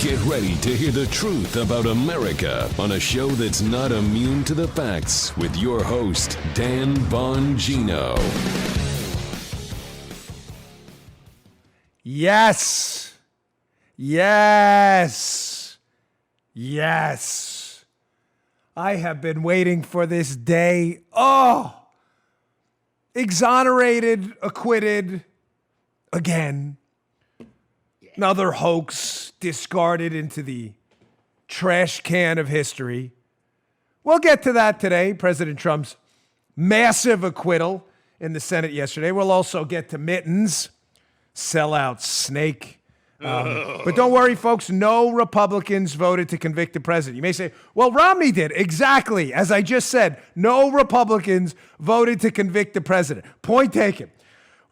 Get ready to hear the truth about America on a show that's not immune to the facts with your host, Dan Bongino. Yes. Yes. Yes. I have been waiting for this day. Oh, exonerated, acquitted again. Another hoax discarded into the trash can of history. We'll get to that today. President Trump's massive acquittal in the Senate yesterday. We'll also get to Mittens, sellout snake. But don't worry, folks. No Republicans voted to convict the president. You may say, well, Romney did. Exactly. As I just said, no Republicans voted to convict the president. Point taken.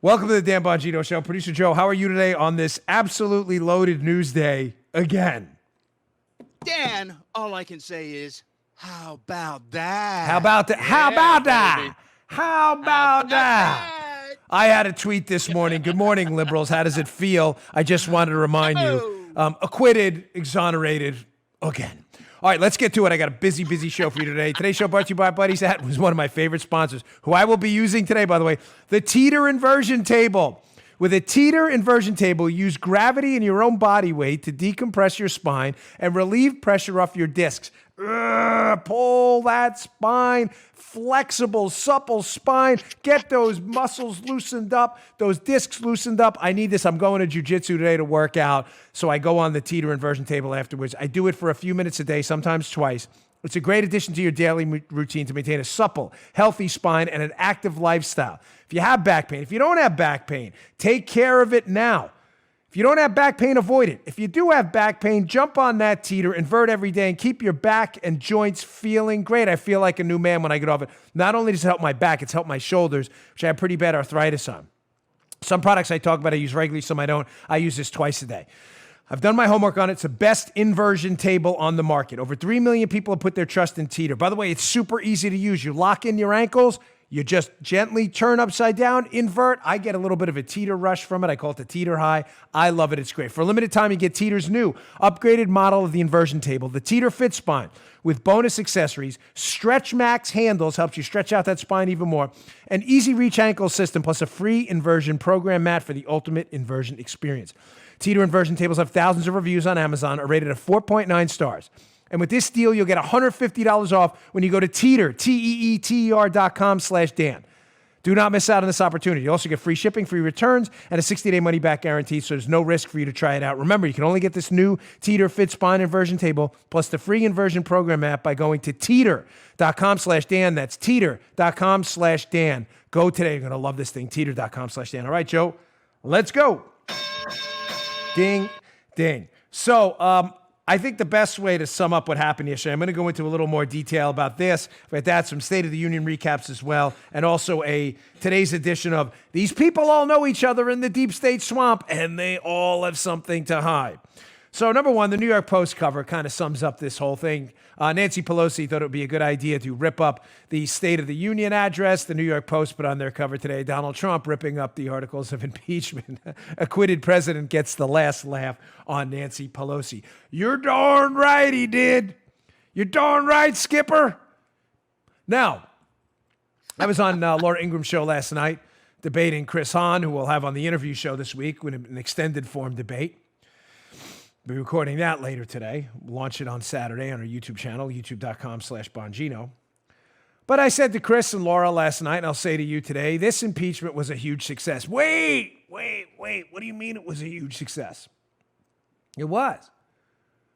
Welcome to the Dan Bongino Show. Producer Joe, how are you today on this absolutely loaded news day again? Dan, all I can say is, how about that? How about that? Yeah, how about that? baby. How about that? I had a tweet this morning. Good morning, liberals. How does it feel? I just wanted to remind you, acquitted, exonerated again. All right, let's get to it. I got a busy show for you today. Today's show brought to you by Buddy's Hat, who's one of my favorite sponsors, who I will be using today, by the way, the teeter inversion table. With a teeter inversion table, use gravity and your own body weight to decompress your spine and relieve pressure off your discs. Pull that spine, flexible, supple spine. Get those muscles loosened up, those discs loosened up. I need this. I'm going to jiu-jitsu today to work out, so I go on the teeter inversion table afterwards. I do it for a few minutes a day, sometimes twice. It's a great addition to your daily routine to maintain a supple, healthy spine and an active lifestyle. If you have back pain, if you don't have back pain, take care of it now. If you don't have back pain, avoid it. If you do have back pain, jump on that teeter, invert every day, and keep your back and joints feeling great. I feel like a new man when I get off it. Not only does it help my back, it's helped my shoulders, which I have pretty bad arthritis on. Some products I talk about I use regularly, some I don't. I use this twice a day. I've done my homework on it. It's the best inversion table on the market. Over 3 million people have put their trust in teeter. By the way, it's super easy to use. You lock in your ankles. You just gently turn upside down, invert. I get a little bit of a teeter rush from it. I call it the teeter high. I love it. It's great. For a limited time, you get Teeter's new upgraded model of the inversion table, the Teeter Fit Spine, with bonus accessories. Stretch Max handles helps you stretch out that spine even more. An easy reach ankle system plus a free inversion program mat for the ultimate inversion experience. Teeter inversion tables have thousands of reviews on Amazon, are rated at 4.9 stars. And with this deal, you'll get $150 off when you go to teeter.com/Dan. Do not miss out on this opportunity. You also get free shipping, free returns, and a 60-day money-back guarantee, so there's no risk for you to try it out. Remember, you can only get this new Teeter Fit Spine Inversion Table plus the free inversion program app by going to teeter.com/Dan. That's teeter.com/Dan. Go today. You're going to love this thing, teeter.com/Dan. All right, Joe, let's go. Ding, ding. So, I think the best way to sum up what happened yesterday, I'm going to go into a little more detail about this, but that's some State of the Union recaps as well, and also today's edition of These People All Know Each Other in the Deep State Swamp, and they all have something to hide. So number one, the New York Post cover kind of sums up this whole thing. Nancy Pelosi thought it would be a good idea to rip up the State of the Union address. The New York Post put on their cover today, Donald Trump ripping up the articles of impeachment. Acquitted president gets the last laugh on Nancy Pelosi. You're darn right he did. You're darn right, Skipper. Now, I was on Laura Ingram's show last night debating Chris Hahn, who we'll have on the interview show this week with an extended form debate. We'll be recording that later today. We'll launch it on Saturday on our YouTube channel, youtube.com/Bongino. But I said to Chris and Laura last night, and I'll say to you today, this impeachment was a huge success. Wait. What do you mean it was a huge success? It was.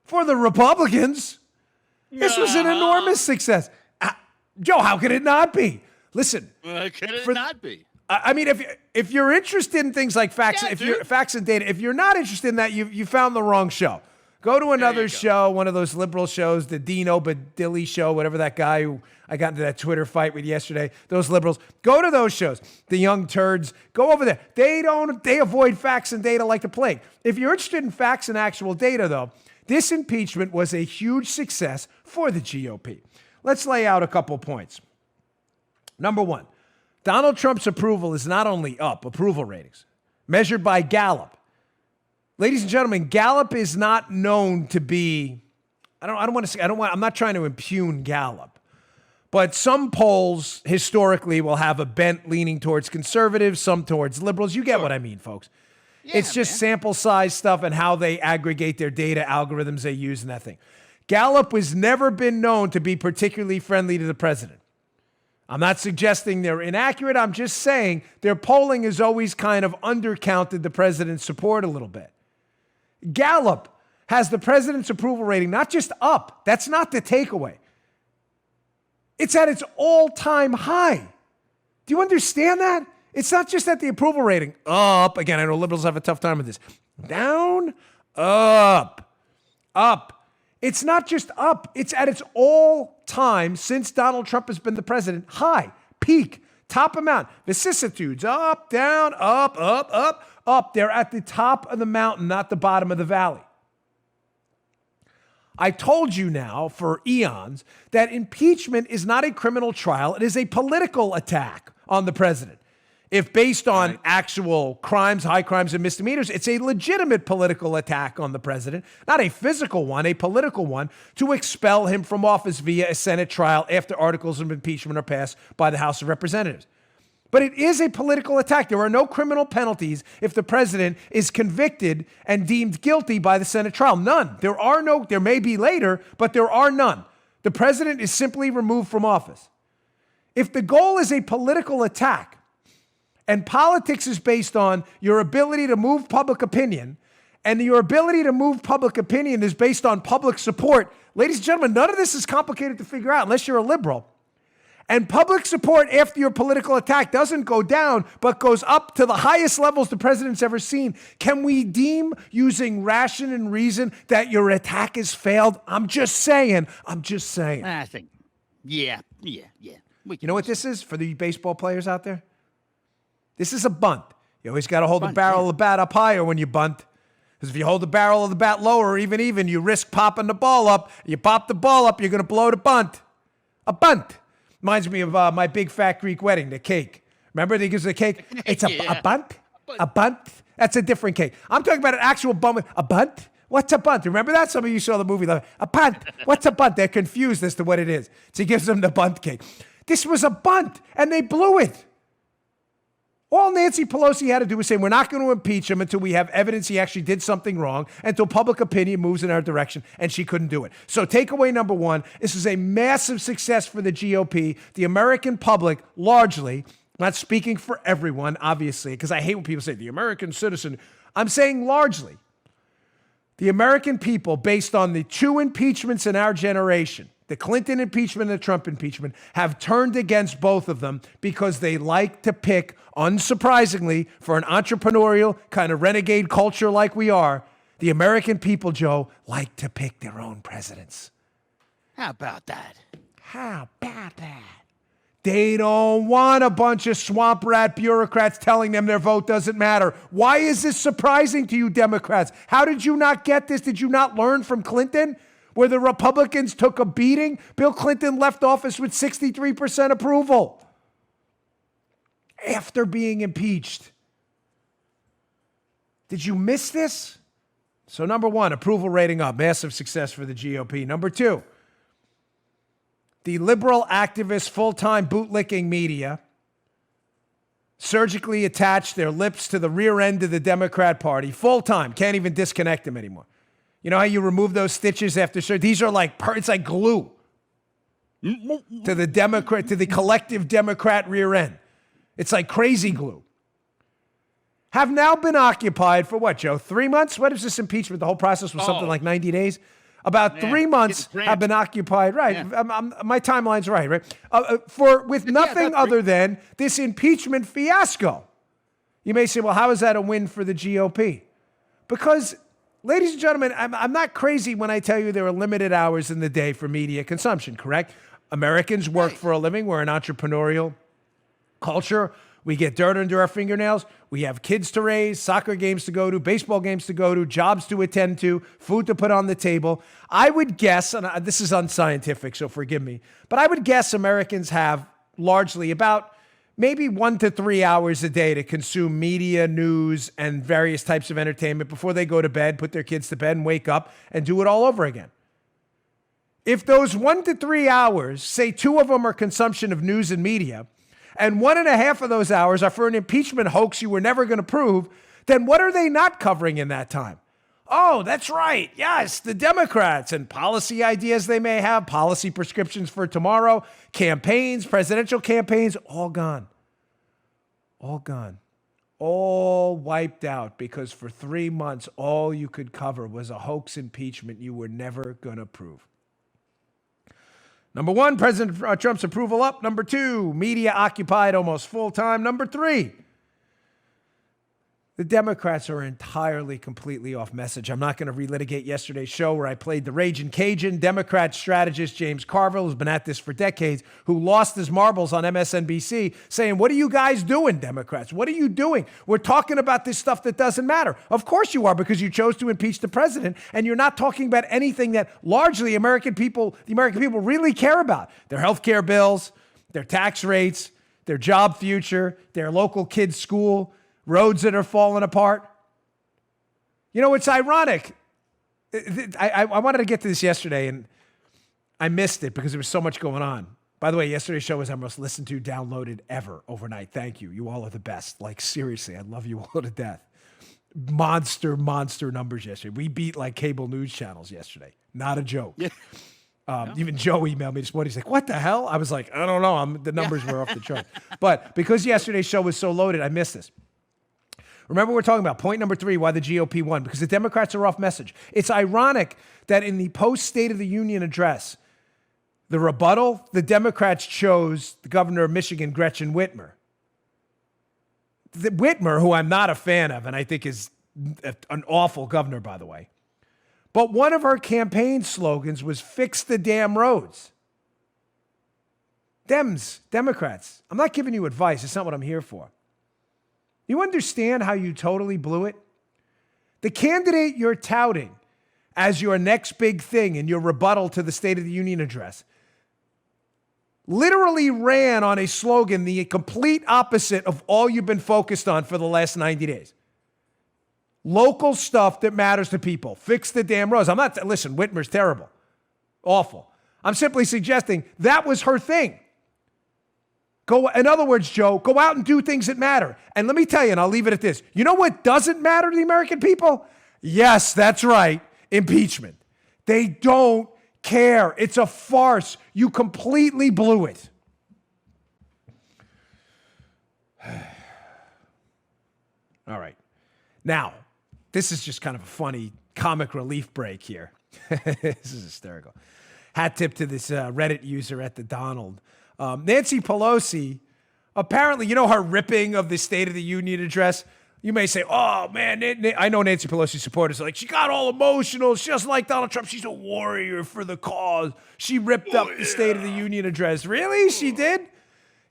For the Republicans, this was an enormous success. Joe, how could it not be? Listen. Could it not be? I mean, if you're interested in things like facts, facts and data, if you're not interested in that, you found the wrong show. Go to another show, one of those liberal shows, the Dino Badilli show, whatever that guy who I got into that Twitter fight with yesterday. Those liberals, go to those shows. The Young Turds, go over there. They avoid facts and data like the plague. If you're interested in facts and actual data, though, this impeachment was a huge success for the GOP. Let's lay out a couple points. Number one. Donald Trump's approval is not only up, approval ratings, measured by Gallup, Ladies and gentlemen, Gallup is not known to be, I'm not trying to impugn Gallup, but some polls historically will have a bent leaning towards conservatives, some towards liberals. You get what I mean, folks. Yeah, it's just man. sample size stuff and how they aggregate their data, algorithms they use and that thing. Gallup has never been known to be particularly friendly to the president. I'm not suggesting they're inaccurate. I'm just saying their polling has always kind of undercounted the president's support a little bit. Gallup has the president's approval rating not just up. That's not the takeaway. It's at its all-time high. Do you understand that? It's not just at the approval rating. Up. Again, I know liberals have a tough time with this. Down, up, up. It's not just up. It's at its all-time, since Donald Trump has been the president, high, peak, top amount, vicissitudes, up, down, up, up, up, up. They're at the top of the mountain, not the bottom of the valley. I told you now for eons that impeachment is not a criminal trial. It is a political attack on the president. If based on actual crimes, high crimes and misdemeanors, it's a legitimate political attack on the president, not a physical one, a political one, to expel him from office via a Senate trial after articles of impeachment are passed by the House of Representatives. But it is a political attack. There are no criminal penalties if the president is convicted and deemed guilty by the Senate trial. None. There may be later, but there are none. The president is simply removed from office. If the goal is a political attack, and politics is based on your ability to move public opinion, and your ability to move public opinion is based on public support, ladies and gentlemen, none of this is complicated to figure out unless you're a liberal. And public support after your political attack doesn't go down, but goes up to the highest levels the president's ever seen. Can we deem, using ration and reason, that your attack has failed? I'm just saying. I think, yeah. You know what this is for the baseball players out there? This is a bunt. You always got to hold the barrel of the bat up higher when you bunt. Because if you hold the barrel of the bat lower, or even, you risk popping the ball up. You pop the ball up, you're going to blow the bunt. A bunt. Reminds me of my big fat Greek wedding, the cake. Remember they gives the cake? It's a bunt? A bunt? That's a different cake. I'm talking about an actual bunt. A bunt? What's a bunt? Remember that? Some of you saw the movie. A bunt. What's a bunt? They're confused as to what it is. So he gives them the bunt cake. This was a bunt, and they blew it. All Nancy Pelosi had to do was say, we're not going to impeach him until we have evidence he actually did something wrong, until public opinion moves in our direction, and she couldn't do it. So takeaway number one, this is a massive success for the GOP. The American public, largely, not speaking for everyone, obviously, because I hate when people say the American citizen. I'm saying largely. The American people, based on the two impeachments in our generation, the Clinton impeachment and the Trump impeachment, have turned against both of them because they like to pick, unsurprisingly, for an entrepreneurial kind of renegade culture like we are, the American people, Joe, like to pick their own presidents. How about that? How about that? They don't want a bunch of swamp rat bureaucrats telling them their vote doesn't matter. Why is this surprising to you, Democrats? How did you not get this? Did you not learn from Clinton, where the Republicans took a beating? Bill Clinton left office with 63% approval after being impeached. Did you miss this? So number one, approval rating up, massive success for the GOP. Number two, the liberal activist full-time bootlicking media surgically attached their lips to the rear end of the Democrat Party, full-time, can't even disconnect them anymore. You know how you remove those stitches after surgery? These are it's like glue to the collective Democrat rear end. It's like crazy glue. Have now been occupied for what, Joe? 3 months? What is this impeachment? The whole process was something like 90 days? About 3 months have been occupied. Right. Yeah. My timeline's right? With nothing other than this impeachment fiasco. You may say, well, how is that a win for the GOP? Because, ladies and gentlemen, I'm not crazy when I tell you there are limited hours in the day for media consumption, correct? Americans work for a living. We're an entrepreneurial culture. We get dirt under our fingernails. We have kids to raise, soccer games to go to, baseball games to go to, jobs to attend to, food to put on the table. I would guess, and this is unscientific, so forgive me, but I would guess Americans have largely about maybe 1 to 3 hours a day to consume media, news, and various types of entertainment before they go to bed, put their kids to bed, and wake up and do it all over again. If those 1 to 3 hours, say 2 of them are consumption of news and media, and 1.5 of those hours are for an impeachment hoax you were never going to prove, then what are they not covering in that time? Oh, that's right. Yes, the Democrats and policy ideas they may have, policy prescriptions for tomorrow, campaigns, presidential campaigns, all gone. All gone. All wiped out because for 3 months, all you could cover was a hoax impeachment you were never going to prove. Number 1, President Trump's approval up. Number 2, media occupied almost full time. Number 3, the Democrats are entirely, completely off message. I'm not going to relitigate yesterday's show where I played the Ragin' Cajun. Democrat strategist James Carville, who's been at this for decades, who lost his marbles on MSNBC, saying, what are you guys doing, Democrats? What are you doing? We're talking about this stuff that doesn't matter. Of course you are, because you chose to impeach the president, and you're not talking about anything that largely the American people really care about. Their health care bills, their tax rates, their job future, their local kids' school, roads that are falling apart. You know, it's ironic. I wanted to get to this yesterday, and I missed it because there was so much going on. By the way, yesterday's show was our most listened to, downloaded ever overnight. Thank you. You all are the best. Like, seriously, I love you all to death. Monster numbers yesterday. We beat like cable news channels yesterday. Not a joke. Yeah. Even Joe emailed me this morning. He's like, what the hell? I was like, I don't know. The numbers were off the chart. But because yesterday's show was so loaded, I missed this. Remember, we're talking about point number 3, why the GOP won, because the Democrats are off message. It's ironic that in the post-State of the Union address, the rebuttal, the Democrats chose the governor of Michigan, Gretchen Whitmer. Whitmer, who I'm not a fan of, and I think is an awful governor, by the way. But one of her campaign slogans was fix the damn roads. Democrats, I'm not giving you advice. It's not what I'm here for. You understand how you totally blew it? The candidate you're touting as your next big thing in your rebuttal to the State of the Union address literally ran on a slogan the complete opposite of all you've been focused on for the last 90 days. Local stuff that matters to people. Fix the damn roads. Listen, Whitmer's terrible. Awful. I'm simply suggesting that was her thing. In other words, Joe, go out and do things that matter. And let me tell you, and I'll leave it at this. You know what doesn't matter to the American people? Yes, that's right. Impeachment. They don't care. It's a farce. You completely blew it. All right. Now, this is just kind of a funny comic relief break here. This is hysterical. Hat tip to this Reddit user at the Donald. Nancy Pelosi, apparently, you know her ripping of the State of the Union address? You may say, oh, man, I know Nancy Pelosi supporters are like, she got all emotional. She's just like Donald Trump. She's a warrior for the cause. She ripped up the State of the Union address. Really? She did?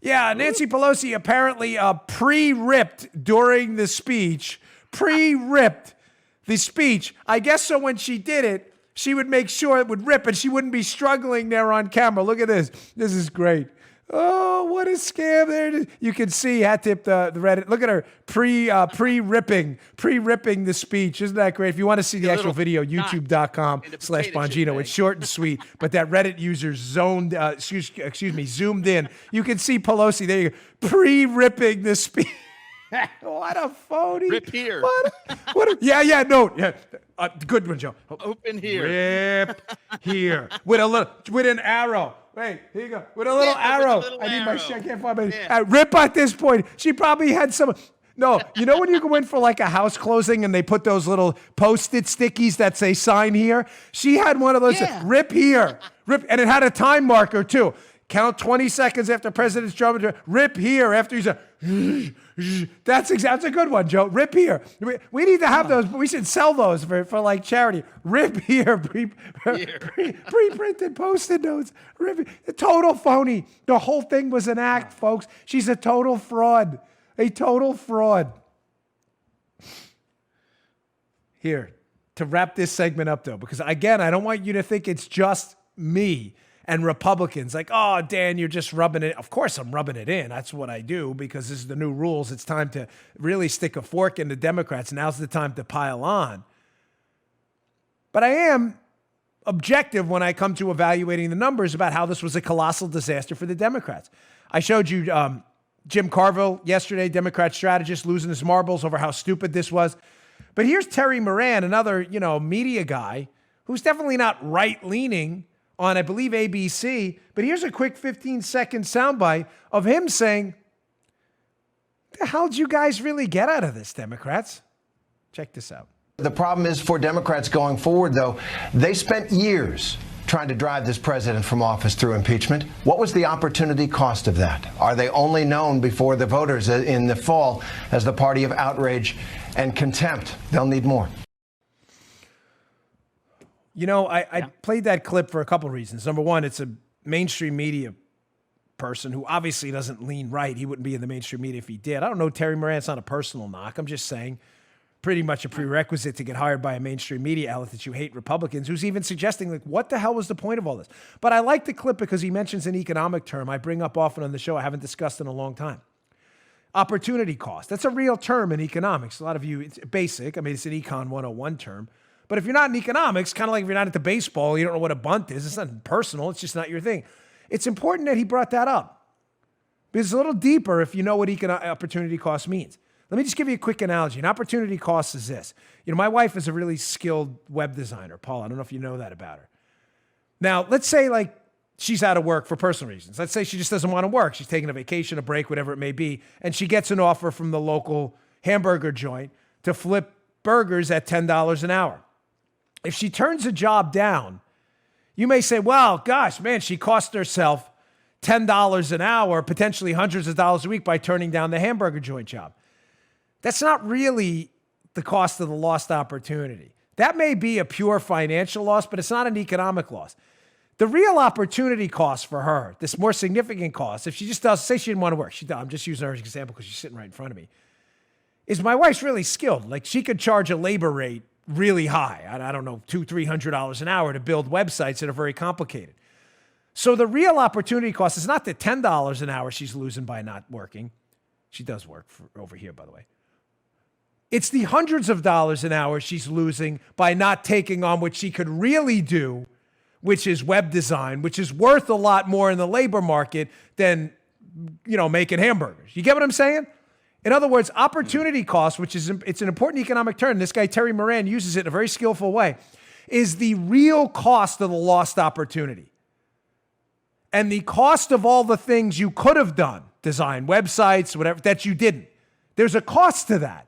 Yeah, Nancy Pelosi apparently pre-ripped during the speech. Pre-ripped the speech. I guess so when she did it, she would make sure it would rip and she wouldn't be struggling there on camera. Look at this. This is great. Oh, what a scam there. You can see, hat tip the Reddit. Look at her pre-ripping the speech. Isn't that great? If you want to see the actual video, youtube.com/Bongino. It's short and sweet, but that Reddit user zoomed in. You can see Pelosi there, you go, pre-ripping the speech. What a phony. Rip here. Good one, Joe. Open here. Rip here. With an arrow. Wait, here you go. With a little arrow. I need my shit. I can't find my rip at this point. She probably had some. No, you know when you go in for like a house closing and they put those little Post-it stickies that say sign here? She had one of those. Yeah. Rip here. Rip. And it had a time marker too. Count 20 seconds after President Trump. Rip here after he's a. That's a good one, Joe. Rip here. We need to have those, but we should sell those for like charity. Rip here. Pre-printed Post-it notes. Rip. Total phony. The whole thing was an act, folks. She's a total fraud. A total fraud. Here, to wrap this segment up, though, because again, I don't want you to think it's just me And Republicans like, oh, Dan, you're just rubbing it. Of course I'm rubbing it in. That's what I do because this is the new rules. It's time to really stick a fork in the Democrats. Now's the time to pile on. But I am objective when I come to evaluating the numbers about how this was a colossal disaster for the Democrats. I showed you Jim Carville yesterday, Democrat strategist, losing his marbles over how stupid this was. But here's Terry Moran, another, media guy who's definitely not right-leaning on, I believe, ABC. But here's a quick 15-second soundbite of him saying, what the hell did you guys really get out of this, Democrats? Check this out. The problem is for Democrats going forward, though, they spent years trying to drive this president from office through impeachment. What was the opportunity cost of that? Are they only known before the voters in the fall as the party of outrage and contempt? They'll need more. I played that clip for a couple reasons. Number one, it's a mainstream media person who obviously doesn't lean right. He wouldn't be in the mainstream media if he did. I don't know Terry Moran. It's not a personal knock. I'm just saying pretty much a prerequisite to get hired by a mainstream media outlet that you hate Republicans, who's even suggesting, like, what the hell was the point of all this? But I like the clip because he mentions an economic term I bring up often on the show. I haven't discussed in a long time. Opportunity cost. That's a real term in economics. A lot of you, it's basic. I mean, it's an Econ 101 term. But if you're not in economics, kind of like if you're not into baseball, you don't know what a bunt is. It's not personal. It's just not your thing. It's important that he brought that up because it's a little deeper if you know what opportunity cost means. Let me just give you a quick analogy. An opportunity cost is this. My wife is a really skilled web designer, Paul. I don't know if you know that about her. Now, let's say she's out of work for personal reasons. Let's say she just doesn't want to work. She's taking a vacation, a break, whatever it may be, and she gets an offer from the local hamburger joint to flip burgers at $10 an hour. If she turns a job down, you may say, well, gosh, man, she cost herself $10 an hour, potentially hundreds of dollars a week by turning down the hamburger joint job. That's not really the cost of the lost opportunity. That may be a pure financial loss, but it's not an economic loss. The real opportunity cost for her, this more significant cost, if she just does, say she didn't want to work, I'm just using her as an example because she's sitting right in front of me, is my wife's really skilled. Like, she could charge a labor rate really high. I don't know, $200-300 an hour to build websites that are very complicated. So the real opportunity cost is not the $10 an hour she's losing by not working. She does work over here, by the way. It's the hundreds of dollars an hour she's losing by not taking on what she could really do, which is web design, which is worth a lot more in the labor market than, making hamburgers. You get what I'm saying? In other words, opportunity cost, it's an important economic term. This guy, Terry Moran, uses it in a very skillful way, is the real cost of the lost opportunity. And the cost of all the things you could have done, design websites, whatever, that you didn't. There's a cost to that,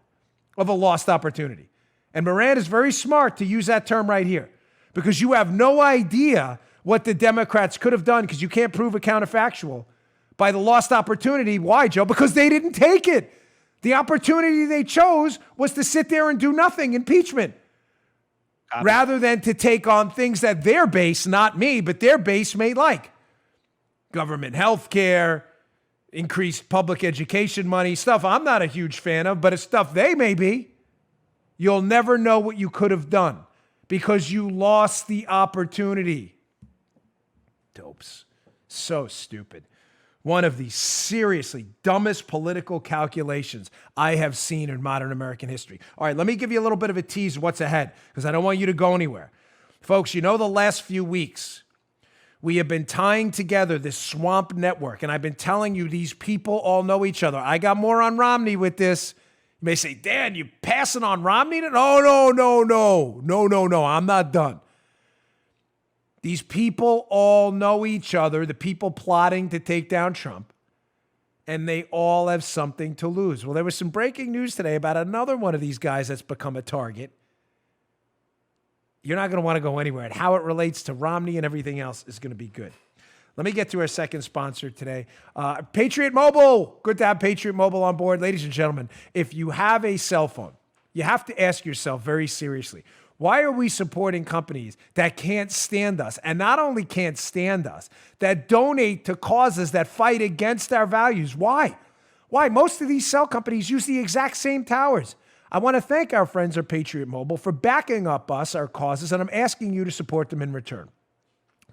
of a lost opportunity. And Moran is very smart to use that term right here because you have no idea what the Democrats could have done because you can't prove a counterfactual by the lost opportunity. Why, Joe? Because they didn't take it. The opportunity they chose was to sit there and do nothing, impeachment, rather than to take on things that their base, not me, but their base may like. Government health care, increased public education money, stuff I'm not a huge fan of, but it's stuff they may be. You'll never know what you could have done because you lost the opportunity. Dopes. So stupid. One of the seriously dumbest political calculations I have seen in modern American history. All right, let me give you a little bit of a tease of what's ahead because I don't want you to go anywhere. Folks, the last few weeks, we have been tying together this swamp network, and I've been telling you these people all know each other. I got more on Romney with this. You may say, Dan, you passing on Romney? No, I'm not done. These people all know each other, the people plotting to take down Trump, and they all have something to lose. Well, there was some breaking news today about another one of these guys that's become a target. You're not going to want to go anywhere. And how it relates to Romney and everything else is going to be good. Let me get to our second sponsor today. Patriot Mobile. Good to have Patriot Mobile on board. Ladies and gentlemen, if you have a cell phone, you have to ask yourself very seriously, why are we supporting companies that can't stand us? And not only can't stand us, that donate to causes that fight against our values. Why? Why? Most of these cell companies use the exact same towers. I want to thank our friends at Patriot Mobile for backing up us, our causes, and I'm asking you to support them in return.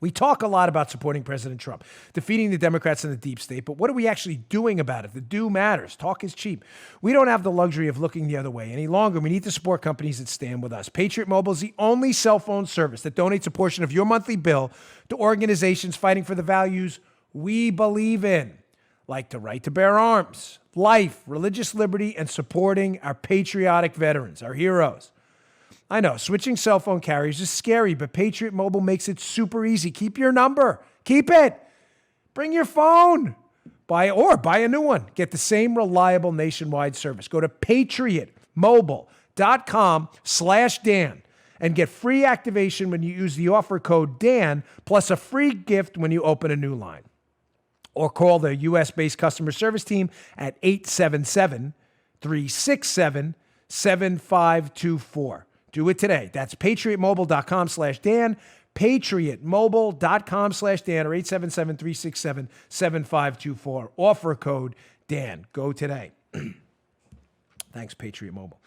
We talk a lot about supporting President Trump, defeating the Democrats and the deep state, but what are we actually doing about it? The do matters. Talk is cheap. We don't have the luxury of looking the other way any longer. We need to support companies that stand with us. Patriot Mobile is the only cell phone service that donates a portion of your monthly bill to organizations fighting for the values we believe in, like the right to bear arms, life, religious liberty, and supporting our patriotic veterans, our heroes. I know, switching cell phone carriers is scary, but Patriot Mobile makes it super easy. Keep your number. Keep it. Bring your phone. Buy a new one. Get the same reliable nationwide service. Go to patriotmobile.com/Dan and get free activation when you use the offer code Dan, plus a free gift when you open a new line. Or call the U.S.-based customer service team at 877-367-7524. Do it today. That's patriotmobile.com/Dan, patriotmobile.com/Dan, or 877-367-7524. Offer code Dan. Go today. Thanks, Patriot Mobile.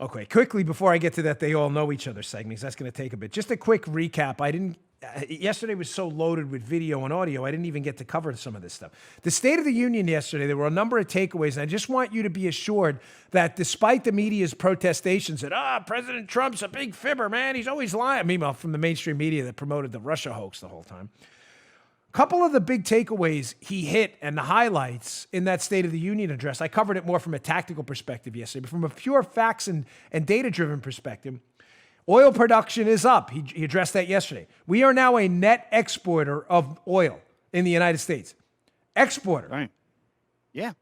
Okay, quickly, before I get to that they all know each other segment, that's going to take a bit. Just a quick recap. Yesterday was so loaded with video and audio, I didn't even get to cover some of this stuff. The State of the Union yesterday, there were a number of takeaways, and I just want you to be assured that despite the media's protestations that, President Trump's a big fibber, man, he's always lying. Meanwhile, from the mainstream media that promoted the Russia hoax the whole time. A couple of the big takeaways he hit and the highlights in that State of the Union address, I covered it more from a tactical perspective yesterday, but from a pure facts and data-driven perspective, oil production is up. He addressed that yesterday. We are now a net exporter of oil in the United States. Exporter. Right. Yeah.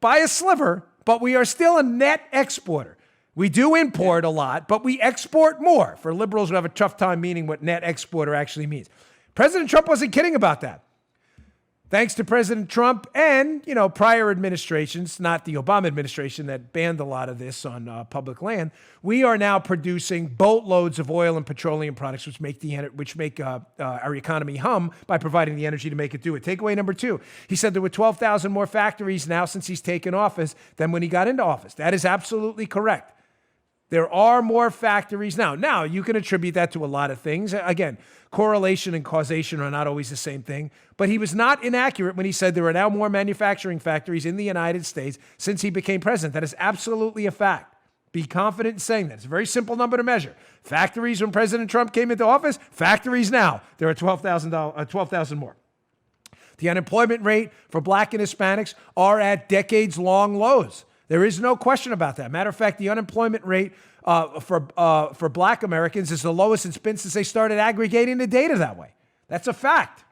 By a sliver, but we are still a net exporter. We do import a lot, but we export more. For liberals who have a tough time meaning what net exporter actually means. President Trump wasn't kidding about that. Thanks to President Trump and, prior administrations, not the Obama administration that banned a lot of this on public land, we are now producing boatloads of oil and petroleum products, which make our economy hum by providing the energy to make it do it. Takeaway number 2, he said there were 12,000 more factories now since he's taken office than when he got into office. That is absolutely correct. There are more factories now. Now, you can attribute that to a lot of things. Again, correlation and causation are not always the same thing, but he was not inaccurate when he said there are now more manufacturing factories in the United States since he became president. That is absolutely a fact. Be confident in saying that. It's a very simple number to measure. Factories when President Trump came into office, factories now. There are 12,000 more. The unemployment rate for Black and Hispanics are at decades-long lows. There is no question about that. Matter of fact, the unemployment rate for Black Americans is the lowest it's been since they started aggregating the data that way. That's a fact.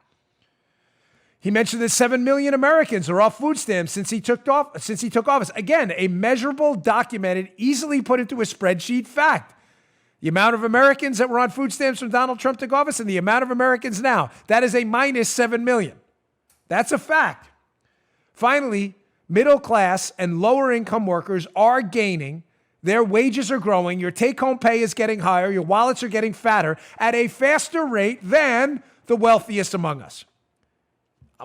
He mentioned that 7 million Americans are off food stamps since he took office. Again, a measurable, documented, easily put into a spreadsheet fact. The amount of Americans that were on food stamps when Donald Trump took office and the amount of Americans now, that is a minus 7 million. That's a fact. Finally, middle class and lower income workers are gaining. Their wages are growing. Your take-home pay is getting higher. Your wallets are getting fatter at a faster rate than the wealthiest among us.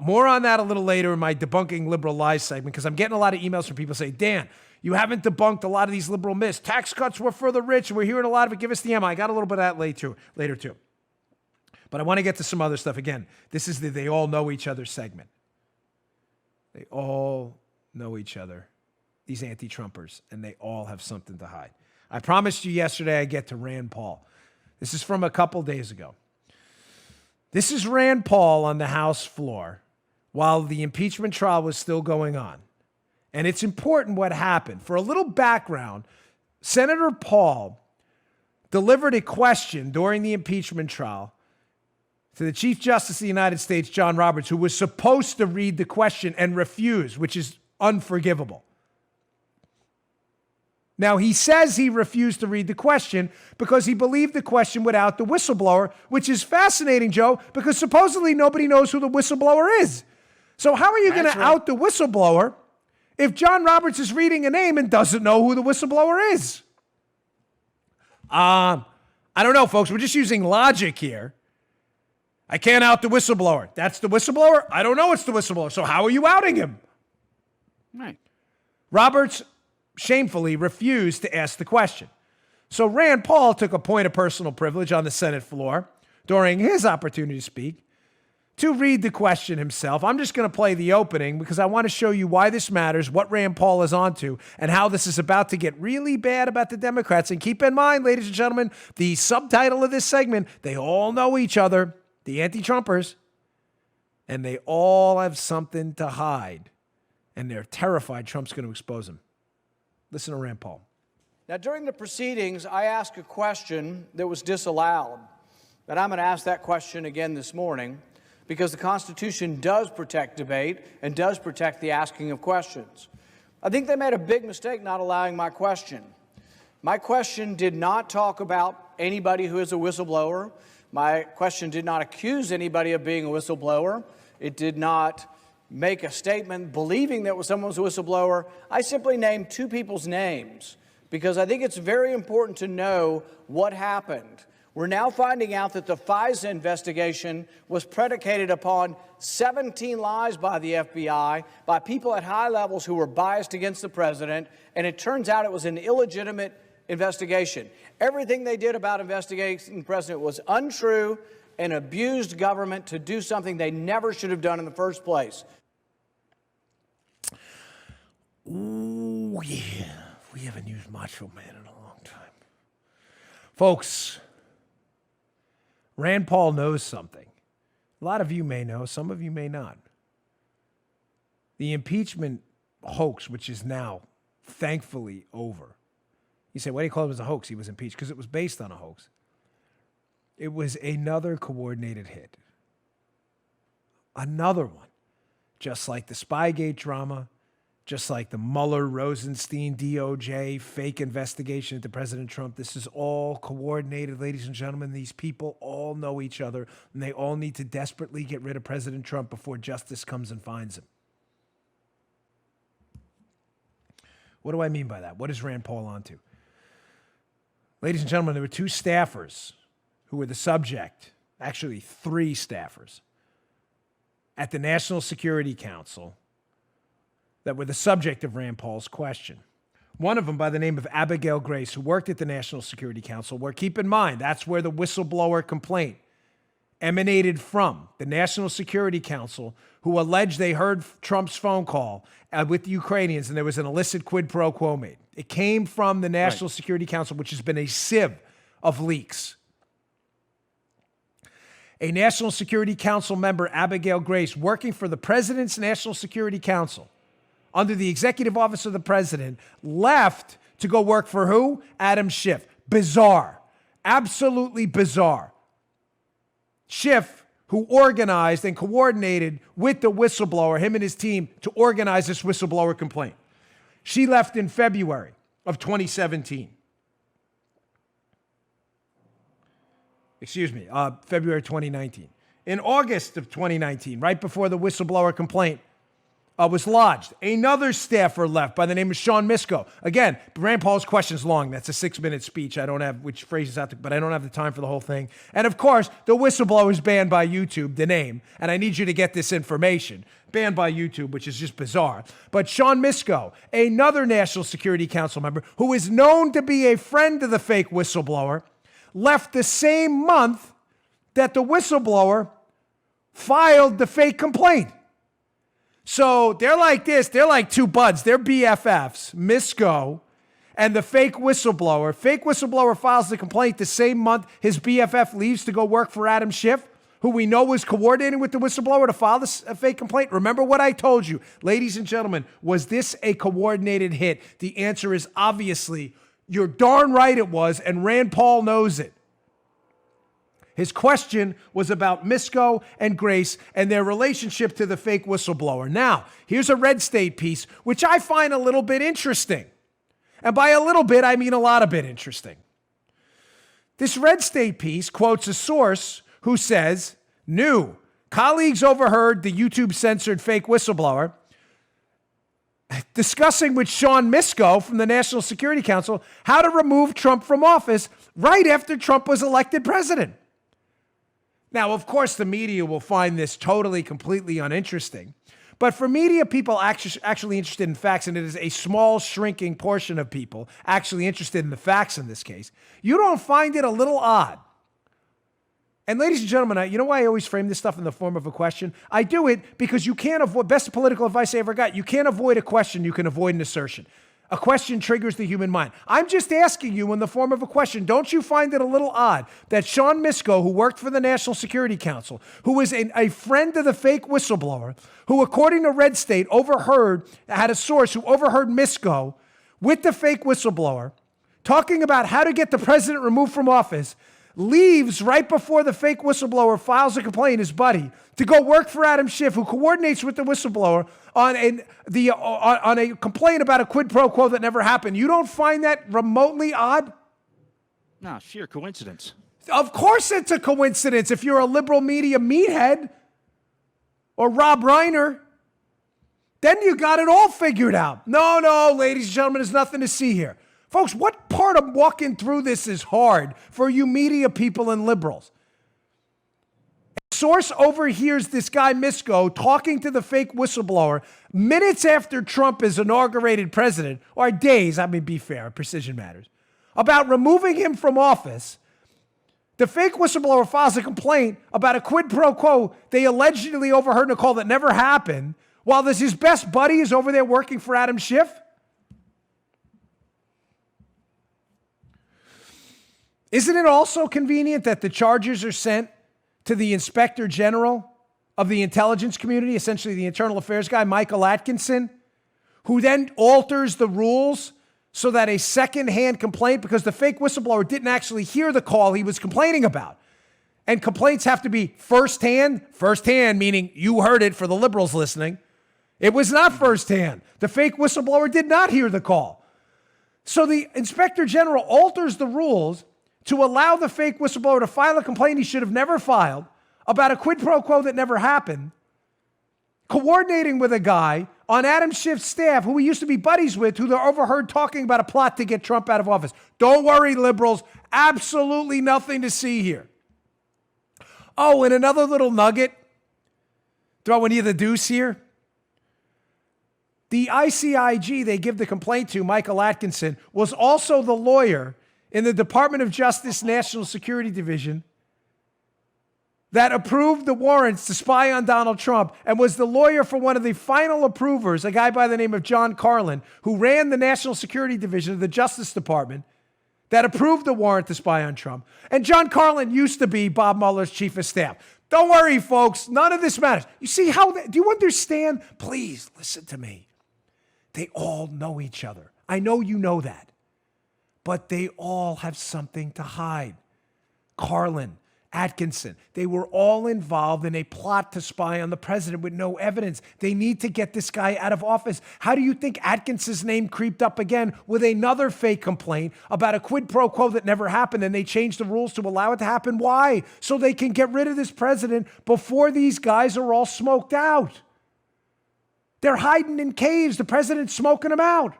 More on that a little later in my Debunking Liberal Lies segment, because I'm getting a lot of emails from people saying, Dan, you haven't debunked a lot of these liberal myths. Tax cuts were for the rich. We're hearing a lot of it. Give us the ammo. I got a little bit of that later too. But I want to get to some other stuff. Again, this is the They All Know Each Other segment. They all know each other, these anti-Trumpers, and they all have something to hide. I promised you yesterday I'd get to Rand Paul. This is from a couple days ago. This is Rand Paul on the House floor while the impeachment trial was still going on. And it's important what happened. For a little background, Senator Paul delivered a question during the impeachment trial to the Chief Justice of the United States, John Roberts, who was supposed to read the question and refused, which is unforgivable. Now, he says he refused to read the question because he believed the question would out the whistleblower, which is fascinating, Joe, because supposedly nobody knows who the whistleblower is. So how are you going to out the whistleblower if John Roberts is reading a name and doesn't know who the whistleblower is? I don't know, folks. We're just using logic here. I can't out the whistleblower. That's the whistleblower? I don't know it's the whistleblower. So how are you outing him? Right. Roberts shamefully refused to ask the question. So Rand Paul took a point of personal privilege on the Senate floor during his opportunity to speak to read the question himself. I'm just going to play the opening because I want to show you why this matters, what Rand Paul is onto, and how this is about to get really bad about the Democrats. And keep in mind, ladies and gentlemen, the subtitle of this segment, they all know each other, the anti-Trumpers, and they all have something to hide. And they're terrified Trump's going to expose them. Listen to Rand Paul. Now, during the proceedings, I asked a question that was disallowed. And I'm going to ask that question again this morning because the Constitution does protect debate and does protect the asking of questions. I think they made a big mistake not allowing my question. My question did not talk about anybody who is a whistleblower. My question did not accuse anybody of being a whistleblower. It did not make a statement believing that someone was a whistleblower. I simply named two people's names because I think it's very important to know what happened. We're now finding out that the FISA investigation was predicated upon 17 lies by the FBI, by people at high levels who were biased against the president, and it turns out it was an illegitimate investigation. Everything they did about investigating the president was untrue and abused government to do something they never should have done in the first place. Ooh, yeah. We haven't used Macho Man in a long time. Folks, Rand Paul knows something. A lot of you may know, some of you may not. The impeachment hoax, which is now thankfully over. You say, why do you call it a hoax? He was impeached because it was based on a hoax. It was another coordinated hit. Another one. Just like the Spygate drama, just like the Mueller, Rosenstein, DOJ, fake investigation into President Trump. This is all coordinated, ladies and gentlemen. These people all know each other, and they all need to desperately get rid of President Trump before justice comes and finds him. What do I mean by that? What is Rand Paul onto? Ladies and gentlemen, there were two staffers who were the subject, actually three staffers, at the National Security Council that were the subject of Rand Paul's question. One of them by the name of Abigail Grace, who worked at the National Security Council, where, keep in mind, that's where the whistleblower complaint emanated from, the National Security Council, who alleged they heard Trump's phone call with the Ukrainians and there was an illicit quid pro quo made. It came from the National Security Council, which has been a sieve of leaks. A National Security Council member, Abigail Grace, working for the President's National Security Council, under the executive office of the president, left to go work for who? Adam Schiff. Bizarre. Absolutely bizarre. Schiff, who organized and coordinated with the whistleblower, him and his team, to organize this whistleblower complaint. She left in February of 2017. February 2019. In August of 2019, right before the whistleblower complaint was lodged, another staffer left by the name of Sean Misko. Again, Rand Paul's question's long. That's a 6-minute speech. I don't have which phrases out, but I don't have the time for the whole thing. And of course, the whistleblower is banned by YouTube, the name. And I need you to get this information. Banned by YouTube, which is just bizarre. But Sean Misko, another National Security Council member who is known to be a friend of the fake whistleblower, left the same month that the whistleblower filed the fake complaint. So they're like this. They're like two buds. They're BFFs, Misko and the fake whistleblower. Fake whistleblower files the complaint the same month his BFF leaves to go work for Adam Schiff, who we know was coordinating with the whistleblower to file this fake complaint. Remember what I told you. Ladies and gentlemen, was this a coordinated hit? The answer is obviously, you're darn right it was, and Rand Paul knows it. His question was about Misko and Grace and their relationship to the fake whistleblower. Now, here's a Red State piece, which I find a little bit interesting. And by a little bit, I mean a lot of bit interesting. This Red State piece quotes a source who says, new, colleagues overheard the YouTube-censored fake whistleblower discussing with Sean Misko from the National Security Council how to remove Trump from office right after Trump was elected president. Now, of course, the media will find this totally, completely uninteresting. But for media people actually interested in facts, and it is a small, shrinking portion of people actually interested in the facts in this case, you don't find it a little odd And ladies and gentlemen, you know why I always frame this stuff in the form of a question? I do it because you can't avoid, best political advice I ever got, you can't avoid a question, you can avoid an assertion. A question triggers the human mind. I'm just asking you in the form of a question, don't you find it a little odd that Sean Misko, who worked for the National Security Council, who was a friend of the fake whistleblower, who according to Red State had a source who overheard Misko with the fake whistleblower talking about how to get the president removed from office, leaves right before the fake whistleblower files a complaint, his buddy, to go work for Adam Schiff, who coordinates with the whistleblower on a complaint about a quid pro quo that never happened. You don't find that remotely odd? No, sheer coincidence. Of course it's a coincidence if you're a liberal media meathead or Rob Reiner. Then you got it all figured out. No, ladies and gentlemen, there's nothing to see here. Folks, what part of walking through this is hard for you media people and liberals? A source overhears this guy Misko talking to the fake whistleblower minutes after Trump is inaugurated president, or days, be fair, precision matters, about removing him from office. The fake whistleblower files a complaint about a quid pro quo they allegedly overheard in a call that never happened, while his best buddy is over there working for Adam Schiff. Isn't it also convenient that the charges are sent to the Inspector General of the intelligence community, essentially the internal affairs guy, Michael Atkinson, who then alters the rules so that a second-hand complaint, because the fake whistleblower didn't actually hear the call he was complaining about. And complaints have to be first-hand meaning you heard it for the liberals listening. It was not first-hand. The fake whistleblower did not hear the call. So the Inspector General alters the rules to allow the fake whistleblower to file a complaint he should have never filed about a quid pro quo that never happened, coordinating with a guy on Adam Schiff's staff who he used to be buddies with, who they're overheard talking about a plot to get Trump out of office. Don't worry, liberals. Absolutely nothing to see here. Oh, and another little nugget, throwing you the deuce here. The ICIG they give the complaint to, Michael Atkinson, was also the lawyer in the Department of Justice National Security Division that approved the warrants to spy on Donald Trump and was the lawyer for one of the final approvers, a guy by the name of John Carlin, who ran the National Security Division of the Justice Department that approved the warrant to spy on Trump. And John Carlin used to be Bob Mueller's chief of staff. Don't worry, folks. None of this matters. You see do you understand? Please listen to me. They all know each other. I know you know that. But they all have something to hide. Carlin, Atkinson, they were all involved in a plot to spy on the president with no evidence. They need to get this guy out of office. How do you think Atkinson's name creeped up again with another fake complaint about a quid pro quo that never happened, and they changed the rules to allow it to happen? Why? So they can get rid of this president before these guys are all smoked out. They're hiding in caves. The president's smoking them out.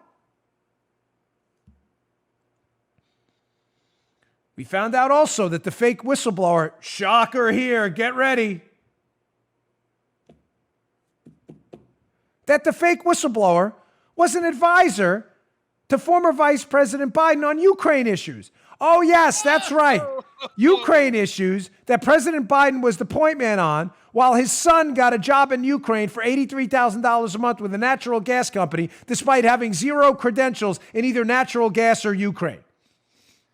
We found out also that the fake whistleblower, shocker here, get ready, that the fake whistleblower was an advisor to former Vice President Biden on Ukraine issues. Oh, yes, that's right. Ukraine issues that President Biden was the point man on, while his son got a job in Ukraine for $83,000 a month with a natural gas company, despite having zero credentials in either natural gas or Ukraine.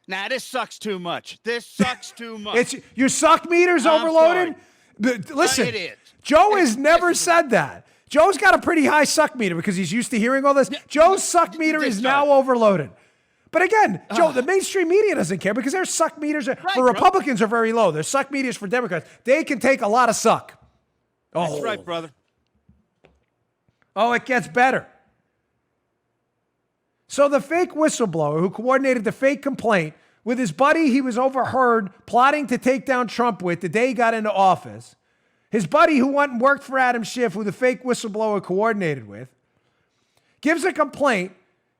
Nah, this sucks too much. This sucks too much. Your suck meter's overloaded? Listen, it is. Joe has never said that. Joe's got a pretty high suck meter because he's used to hearing all this. Joe's suck meter is now overloaded. But again, Joe, the mainstream media doesn't care because their suck meters for Republicans are very low. Their suck meters for Democrats, they can take a lot of suck. Oh. That's right, brother. Oh, it gets better. So the fake whistleblower who coordinated the fake complaint with his buddy he was overheard plotting to take down Trump with the day he got into office, his buddy who went and worked for Adam Schiff, who the fake whistleblower coordinated with, gives a complaint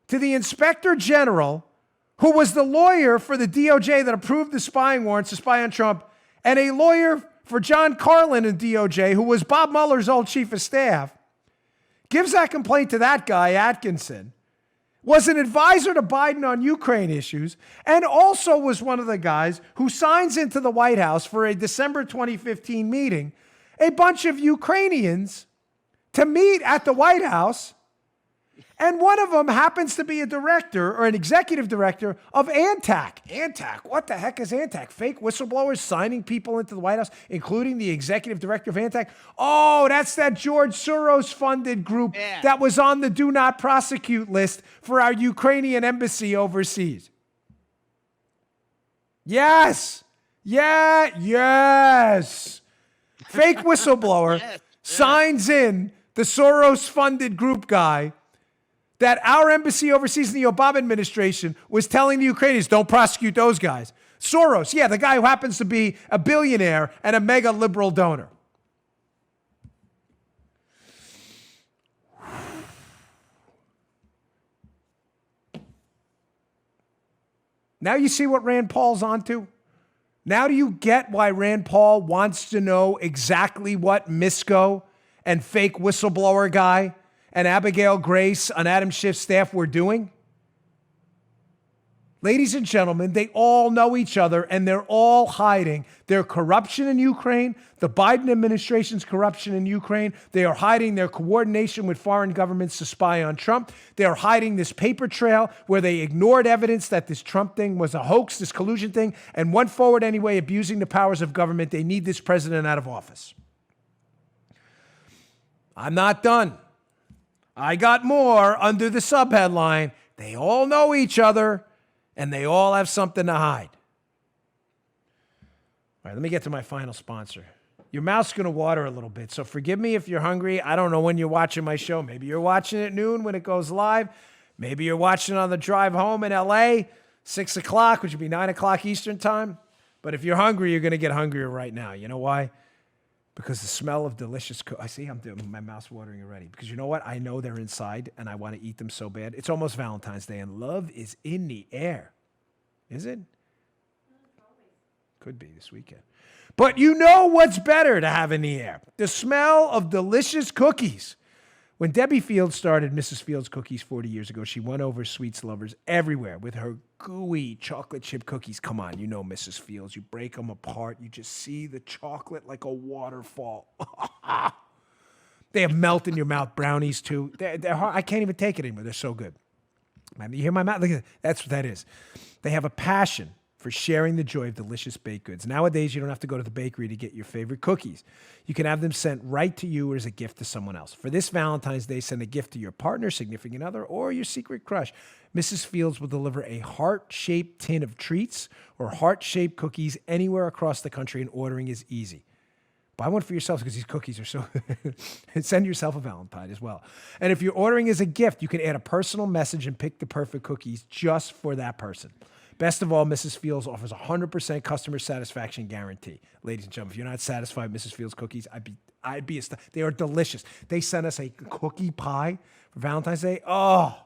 to the Inspector General, who was the lawyer for the DOJ that approved the spying warrants to spy on Trump, and a lawyer for John Carlin in DOJ, who was Bob Mueller's old chief of staff, gives that complaint to that guy, Atkinson. was an advisor to Biden on Ukraine issues, and also was one of the guys who signs into the White House for a December 2015 meeting, a bunch of Ukrainians to meet at the White House. And one of them happens to be a director or an executive director of ANTAC. ANTAC, what the heck is ANTAC? Fake whistleblowers signing people into the White House, including the executive director of ANTAC. Oh, that's that George Soros-funded group that was on the do not prosecute list for our Ukrainian embassy overseas. Yes. Yes. Fake whistleblower signs in the Soros-funded group guy that our embassy overseas in the Obama administration was telling the Ukrainians, don't prosecute those guys. Soros, the guy who happens to be a billionaire and a mega liberal donor. Now you see what Rand Paul's onto? Now do you get why Rand Paul wants to know exactly what Misko and fake whistleblower guy and Abigail Grace on Adam Schiff's staff were doing? Ladies and gentlemen, they all know each other, and they're all hiding their corruption in Ukraine, the Biden administration's corruption in Ukraine. They are hiding their coordination with foreign governments to spy on Trump. They are hiding this paper trail where they ignored evidence that this Trump thing was a hoax, this collusion thing, and went forward anyway, abusing the powers of government. They need this president out of office. I'm not done. I got more under the subheadline. They all know each other, and they all have something to hide. All right, let me get to my final sponsor. Your mouth's going to water a little bit, so forgive me if you're hungry. I don't know when you're watching my show. Maybe you're watching it at noon when it goes live. Maybe you're watching it on the drive home in L.A., 6 o'clock, which would be 9 o'clock Eastern time. But if you're hungry, you're going to get hungrier right now. You know why? Because the smell of delicious I see I'm doing my mouth's watering already. Because you know what? I know they're inside, and I want to eat them so bad. It's almost Valentine's Day, and love is in the air. Is it? Could be this weekend. But you know what's better to have in the air? The smell of delicious cookies. When Debbie Fields started Mrs. Fields Cookies 40 years ago, she won over sweets lovers everywhere with her gooey chocolate chip cookies. Come on, you know Mrs. Fields. You break them apart. You just see the chocolate like a waterfall. They have melt-in-your-mouth brownies, too. They're hard. I can't even take it anymore. They're so good. You hear my mouth? Look at that. That's what that is. They have a passion for sharing the joy of delicious baked goods. Nowadays, you don't have to go to the bakery to get your favorite cookies. You can have them sent right to you or as a gift to someone else. For this Valentine's Day, send a gift to your partner, significant other, or your secret crush. Mrs. Fields will deliver a heart-shaped tin of treats or heart-shaped cookies anywhere across the country, and ordering is easy. Buy one for yourself because these cookies are so and send yourself a Valentine as well. And if you're ordering as a gift, you can add a personal message and pick the perfect cookies just for that person. Best of all, Mrs. Fields offers a 100% customer satisfaction guarantee. Ladies and gentlemen, if you're not satisfied with Mrs. Fields cookies, they are delicious. They sent us a cookie pie for Valentine's Day. Oh,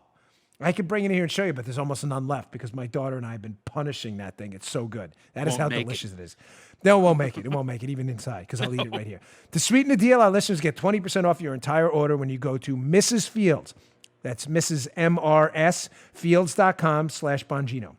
I could bring it in here and show you, but there's almost none left because my daughter and I have been punishing that thing. It's so good. That is how delicious it is. No, it won't make it. It won't make it even inside because I'll eat it right here. To sweeten the deal, our listeners get 20% off your entire order when you go to Mrs. Fields. That's Mrs. MRS Fields.com/Bongino.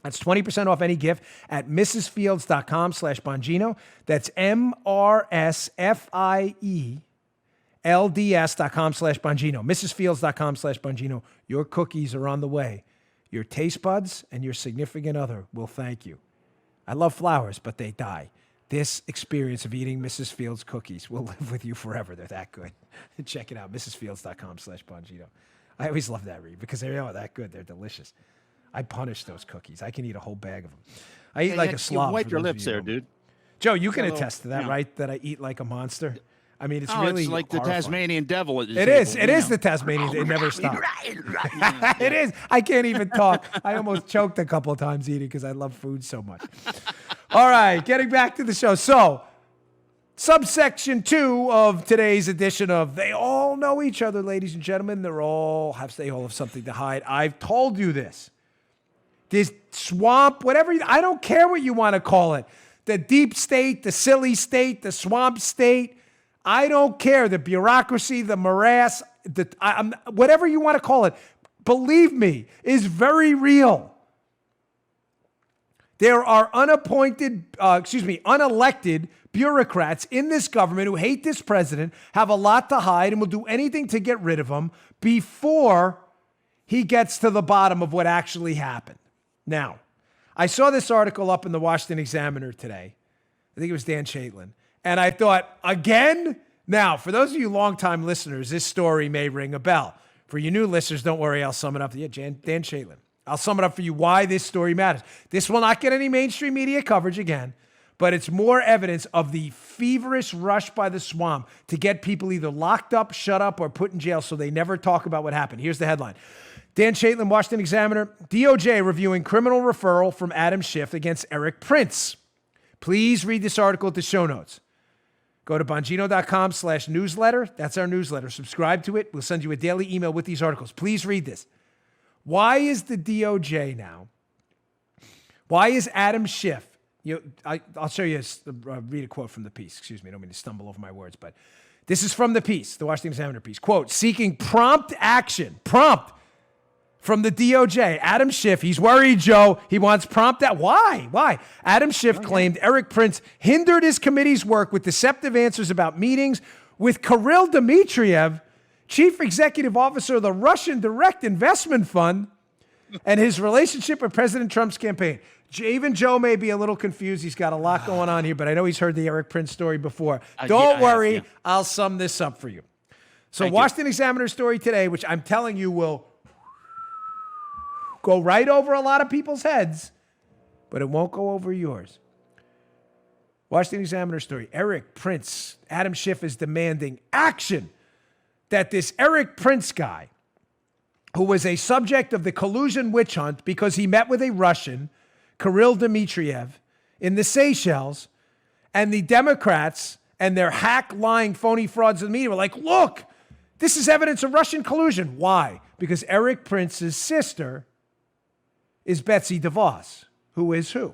That's 20% off any gift at mrsfields.com/Bongino. That's MRSFIELDS.com/Bongino. mrsfields.com/Bongino. Your cookies are on the way. Your taste buds and your significant other will thank you. I love flowers, but they die. This experience of eating Mrs. Fields cookies will live with you forever. They're that good. Check it out, mrsfields.com/Bongino. I always love that read because they are that good. They're delicious. I punish those cookies. I can eat a whole bag of them. I eat like a slob. You wipe your lips there, dude. Joe, you can attest to that, right? That I eat like a monster. I mean, it's really it's like horrifying. The Tasmanian devil. It is the Tasmanian. It never stops. It is. I can't even talk. I almost choked a couple of times eating because I love food so much. All right, getting back to the show. So, subsection 2 of today's edition of They All Know Each Other, ladies and gentlemen. They all have something to hide. I've told you this. This swamp, whatever, I don't care what you want to call it. The deep state, the silly state, the swamp state. I don't care. The bureaucracy, the morass, whatever you want to call it. believe me, is very real. There are unelected bureaucrats in this government who hate this president, have a lot to hide, and will do anything to get rid of him before he gets to the bottom of what actually happened. Now, I saw this article up in the Washington Examiner today. I think it was Dan Chaitlin. And I thought, again? Now, for those of you longtime listeners, this story may ring a bell. For you new listeners, don't worry, I'll sum it up. Yeah, Dan Chaitlin. I'll sum it up for you why this story matters. This will not get any mainstream media coverage again, but it's more evidence of the feverish rush by the swamp to get people either locked up, shut up, or put in jail so they never talk about what happened. Here's the headline. Dan Chaitlin, Washington Examiner, DOJ reviewing criminal referral from Adam Schiff against Eric Prince. Please read this article at the show notes. Go to Bongino.com/newsletter. That's our newsletter. Subscribe to it. We'll send you a daily email with these articles. Please read this. Why is the DOJ now? Why is Adam Schiff? I'll show you, read a quote from the piece. Excuse me, I don't mean to stumble over my words, but this is from the piece, the Washington Examiner piece. Quote, seeking prompt action, from the DOJ. Adam Schiff, he's worried, Joe. He wants prompt action. Why? Adam Schiff claimed Eric Prince hindered his committee's work with deceptive answers about meetings with Kirill Dmitriev, chief executive officer of the Russian Direct Investment Fund, and his relationship with President Trump's campaign. Even Joe may be a little confused. He's got a lot going on here, but I know he's heard the Eric Prince story before. Don't worry. I'll sum this up for you. So Washington Examiner story today, which I'm telling you will go right over a lot of people's heads, but it won't go over yours. Washington Examiner story. Eric Prince, Adam Schiff is demanding action that this Eric Prince guy, who was a subject of the collusion witch hunt because he met with a Russian, Kirill Dmitriev, in the Seychelles, and the Democrats and their hack, lying, phony frauds in the media were like, look, this is evidence of Russian collusion. Why? Because Eric Prince's sister is Betsy DeVos, who is who?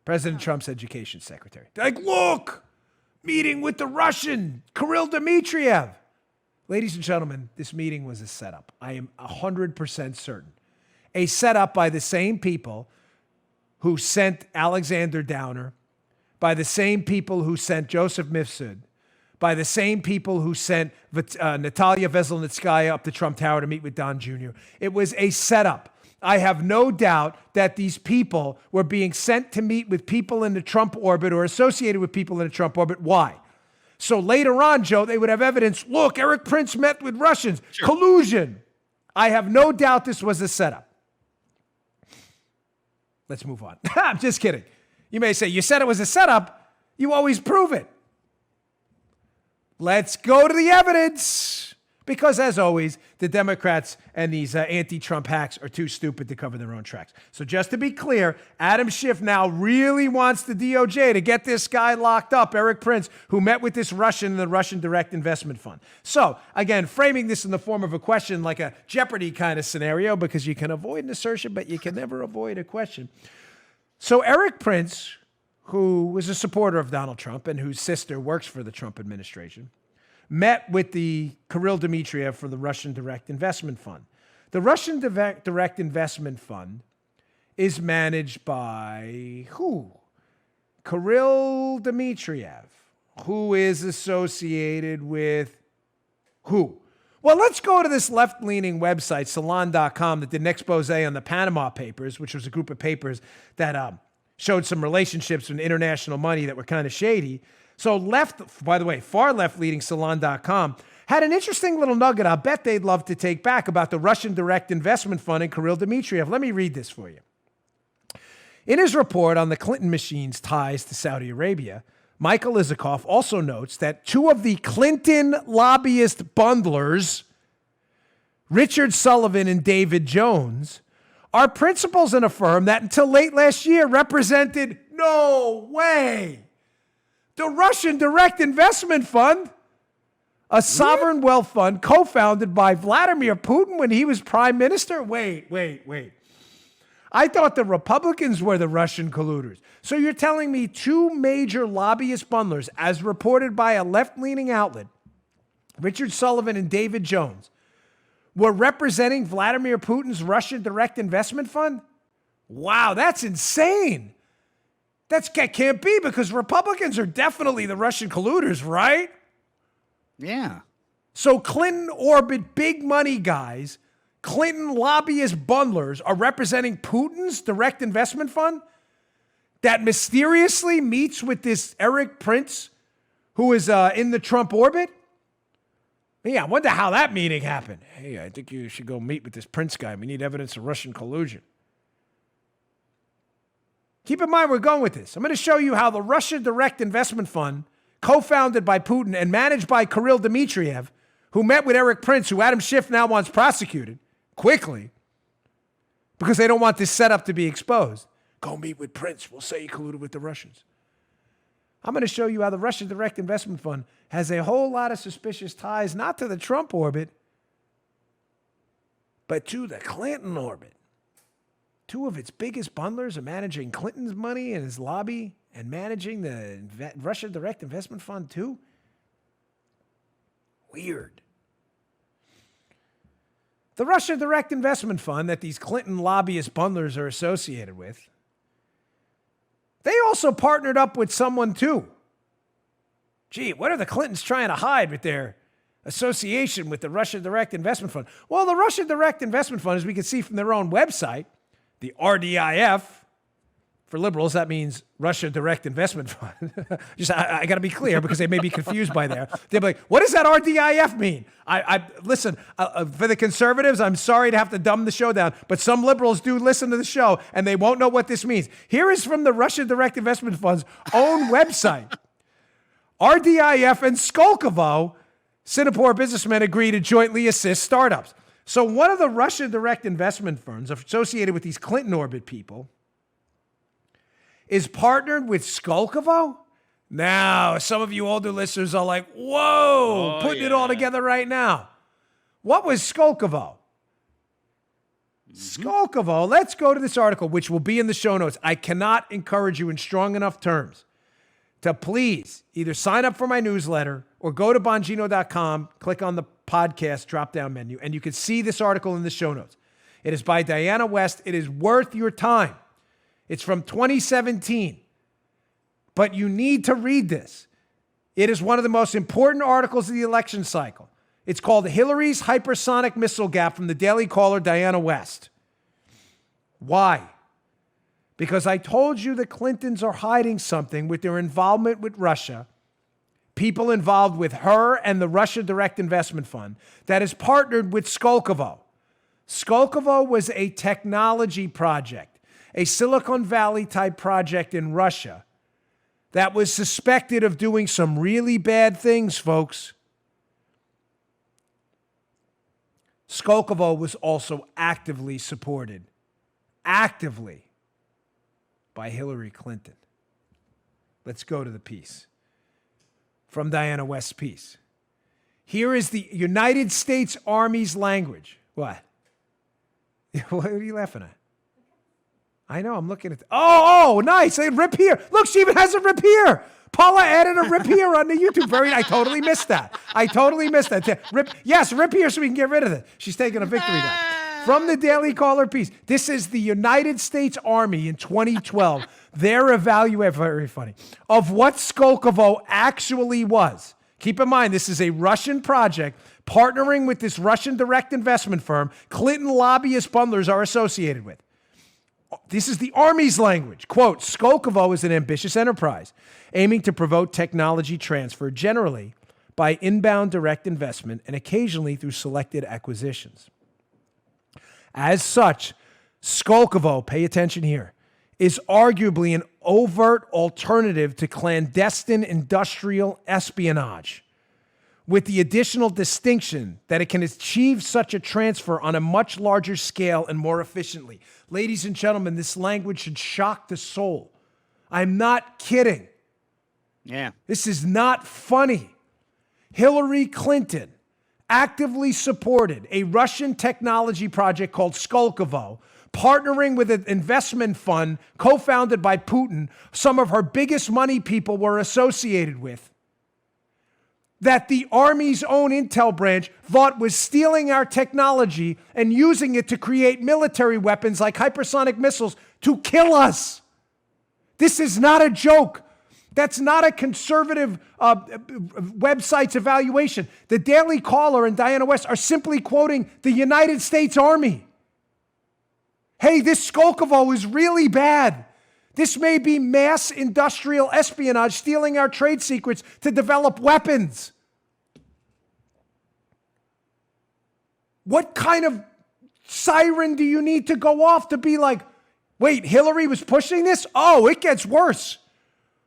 President Trump's education secretary. They're like, look, meeting with the Russian, Kirill Dmitriev. Ladies and gentlemen, this meeting was a setup. I am 100% certain. A setup by the same people who sent Alexander Downer, by the same people who sent Joseph Mifsud, by the same people who sent Natalia Veselnitskaya up to Trump Tower to meet with Don Jr. It was a setup. I have no doubt that these people were being sent to meet with people in the Trump orbit or associated with people in the Trump orbit. Why? So later on, Joe, they would have evidence. Look, Eric Prince met with Russians. Sure. Collusion. I have no doubt this was a setup. Let's move on. I'm just kidding. You may say, you said it was a setup. You always prove it. Let's go to the evidence. Because, as always, the Democrats and these anti-Trump hacks are too stupid to cover their own tracks. So just to be clear, Adam Schiff now really wants the DOJ to get this guy locked up, Eric Prince, who met with this Russian in the Russian Direct Investment Fund. So, again, framing this in the form of a question, like a Jeopardy kind of scenario, because you can avoid an assertion, but you can never avoid a question. So Eric Prince, who was a supporter of Donald Trump and whose sister works for the Trump administration, met with the Kirill Dmitriev for the Russian Direct Investment Fund. The Russian Direct Investment Fund is managed by who? Kirill Dmitriev, who is associated with who? Well, let's go to this left-leaning website, Salon.com, that did an expose on the Panama Papers, which was a group of papers that showed some relationships with international money that were kind of shady. So left, by the way, far left-leading Salon.com had an interesting little nugget I'll bet they'd love to take back about the Russian Direct Investment Fund and Kirill Dmitriev. Let me read this for you. In his report on the Clinton machine's ties to Saudi Arabia, Michael Isikoff also notes that two of the Clinton lobbyist bundlers, Richard Sullivan and David Jones, are principals in a firm that until late last year represented, no way, the Russian Direct Investment Fund, a sovereign wealth fund co-founded by Vladimir Putin when he was prime minister. Wait. I thought the Republicans were the Russian colluders. So you're telling me two major lobbyist bundlers, as reported by a left-leaning outlet, Richard Sullivan and David Jones, were representing Vladimir Putin's Russian direct investment fund? Wow, that's insane. That can't be, because Republicans are definitely the Russian colluders, right? Yeah. So Clinton orbit big money guys, Clinton lobbyist bundlers are representing Putin's direct investment fund that mysteriously meets with this Eric Prince, who is in the Trump orbit? Yeah, I wonder how that meeting happened. Hey, I think you should go meet with this Prince guy. We need evidence of Russian collusion. Keep in mind, we're going with this. I'm going to show you how the Russian Direct Investment Fund, co-founded by Putin and managed by Kirill Dmitriev, who met with Eric Prince, who Adam Schiff now wants prosecuted quickly because they don't want this setup to be exposed. Go meet with Prince. We'll say he colluded with the Russians. I'm going to show you how the Russian Direct Investment Fund has a whole lot of suspicious ties, not to the Trump orbit, but to the Clinton orbit. Two of its biggest bundlers are managing Clinton's money and his lobby and managing the Russian Direct Investment Fund too? Weird. The Russian Direct Investment Fund that these Clinton lobbyist bundlers are associated with, they also partnered up with someone too. Gee, what are the Clintons trying to hide with their association with the Russian Direct Investment Fund? Well, the Russian Direct Investment Fund, as we can see from their own website, the RDIF, for liberals, that means Russia Direct Investment Fund. I got to be clear because they may be confused by there. They'll be like, what does that RDIF mean? Listen, for the conservatives, I'm sorry to have to dumb the show down, but some liberals do listen to the show and they won't know what this means. Here is from the Russia Direct Investment Fund's own website. RDIF and Skolkovo, Singapore businessmen, agree to jointly assist startups. So one of the Russian direct investment firms associated with these Clinton orbit people is partnered with Skolkovo. Now, some of you older listeners are like, whoa, putting it all together right now. What was Skolkovo? Skolkovo, let's go to this article, which will be in the show notes. I cannot encourage you in strong enough terms to please either sign up for my newsletter or go to Bongino.com, click on the podcast drop-down menu, and you can see this article in the show notes. It is by Diana West. It is worth your time. It's from 2017, but you need to read this. It is one of the most important articles of the election cycle. It's called Hillary's Hypersonic Missile Gap from the Daily Caller, Diana West. Why? Because I told you the Clintons are hiding something with their involvement with Russia, people involved with her and the Russia Direct Investment Fund that is partnered with Skolkovo. Skolkovo was a technology project, a Silicon Valley type project in Russia that was suspected of doing some really bad things, folks. Skolkovo was also actively supported, by Hillary Clinton. Let's go to the piece from Diana West's piece. Here is the United States Army's language. What? What are you laughing at? I know, I'm looking at... Oh, nice. A rip here. Look, she even has a rip here. Paula added a rip here on the YouTube. I totally missed that. Rip here so we can get rid of it. She's taking a victory lap. From the Daily Caller piece, this is the United States Army in 2012. Their evaluation, very funny, of what Skolkovo actually was. Keep in mind, this is a Russian project partnering with this Russian direct investment firm Clinton lobbyist bundlers are associated with. This is the Army's language. Quote, Skolkovo is an ambitious enterprise aiming to promote technology transfer generally by inbound direct investment and occasionally through selected acquisitions. As such, Skolkovo, pay attention here, is arguably an overt alternative to clandestine industrial espionage, with the additional distinction that it can achieve such a transfer on a much larger scale and more efficiently. Ladies and gentlemen, this language should shock the soul. I'm not kidding. Yeah. This is not funny. Hillary Clinton actively supported a Russian technology project called Skolkovo, partnering with an investment fund co-founded by Putin, some of her biggest money people were associated with. that the Army's own intel branch thought was stealing our technology and using it to create military weapons like hypersonic missiles to kill us. This is not a joke. That's not a conservative website's evaluation. The Daily Caller and Diana West are simply quoting the United States Army. Hey, this Skolkovo is really bad. This may be mass industrial espionage, stealing our trade secrets to develop weapons. What kind of siren do you need to go off to be like, wait, Hillary was pushing this? Oh, it gets worse.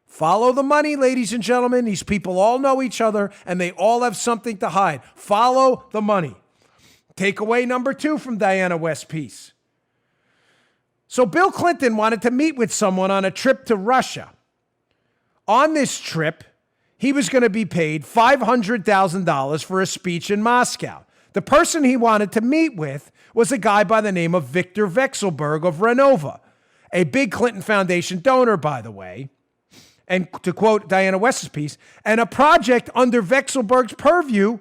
Follow the money, ladies and gentlemen. These people all know each other and they all have something to hide. Follow the money. Takeaway number 2 from Diana West's piece. So Bill Clinton wanted to meet with someone on a trip to Russia. On this trip, he was going to be paid $500,000 for a speech in Moscow. The person he wanted to meet with was a guy by the name of Victor Vekselberg of Renova, a big Clinton Foundation donor, by the way. And to quote Diana West's piece, and a project under Vekselberg's purview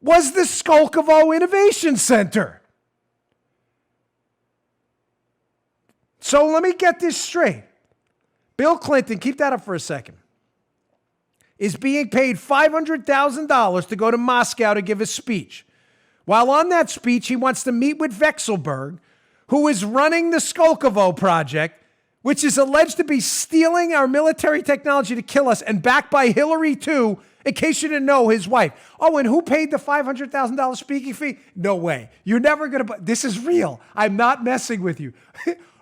was the Skolkovo Innovation Center. So let me get this straight. Bill Clinton, keep that up for a second, is being paid $500,000 to go to Moscow to give a speech. While on that speech, he wants to meet with Vekselberg, who is running the Skolkovo project, which is alleged to be stealing our military technology to kill us, and backed by Hillary too, in case you didn't know, his wife. Oh, and who paid the $500,000 speaking fee? No way. You're never going to, this is real. I'm not messing with you.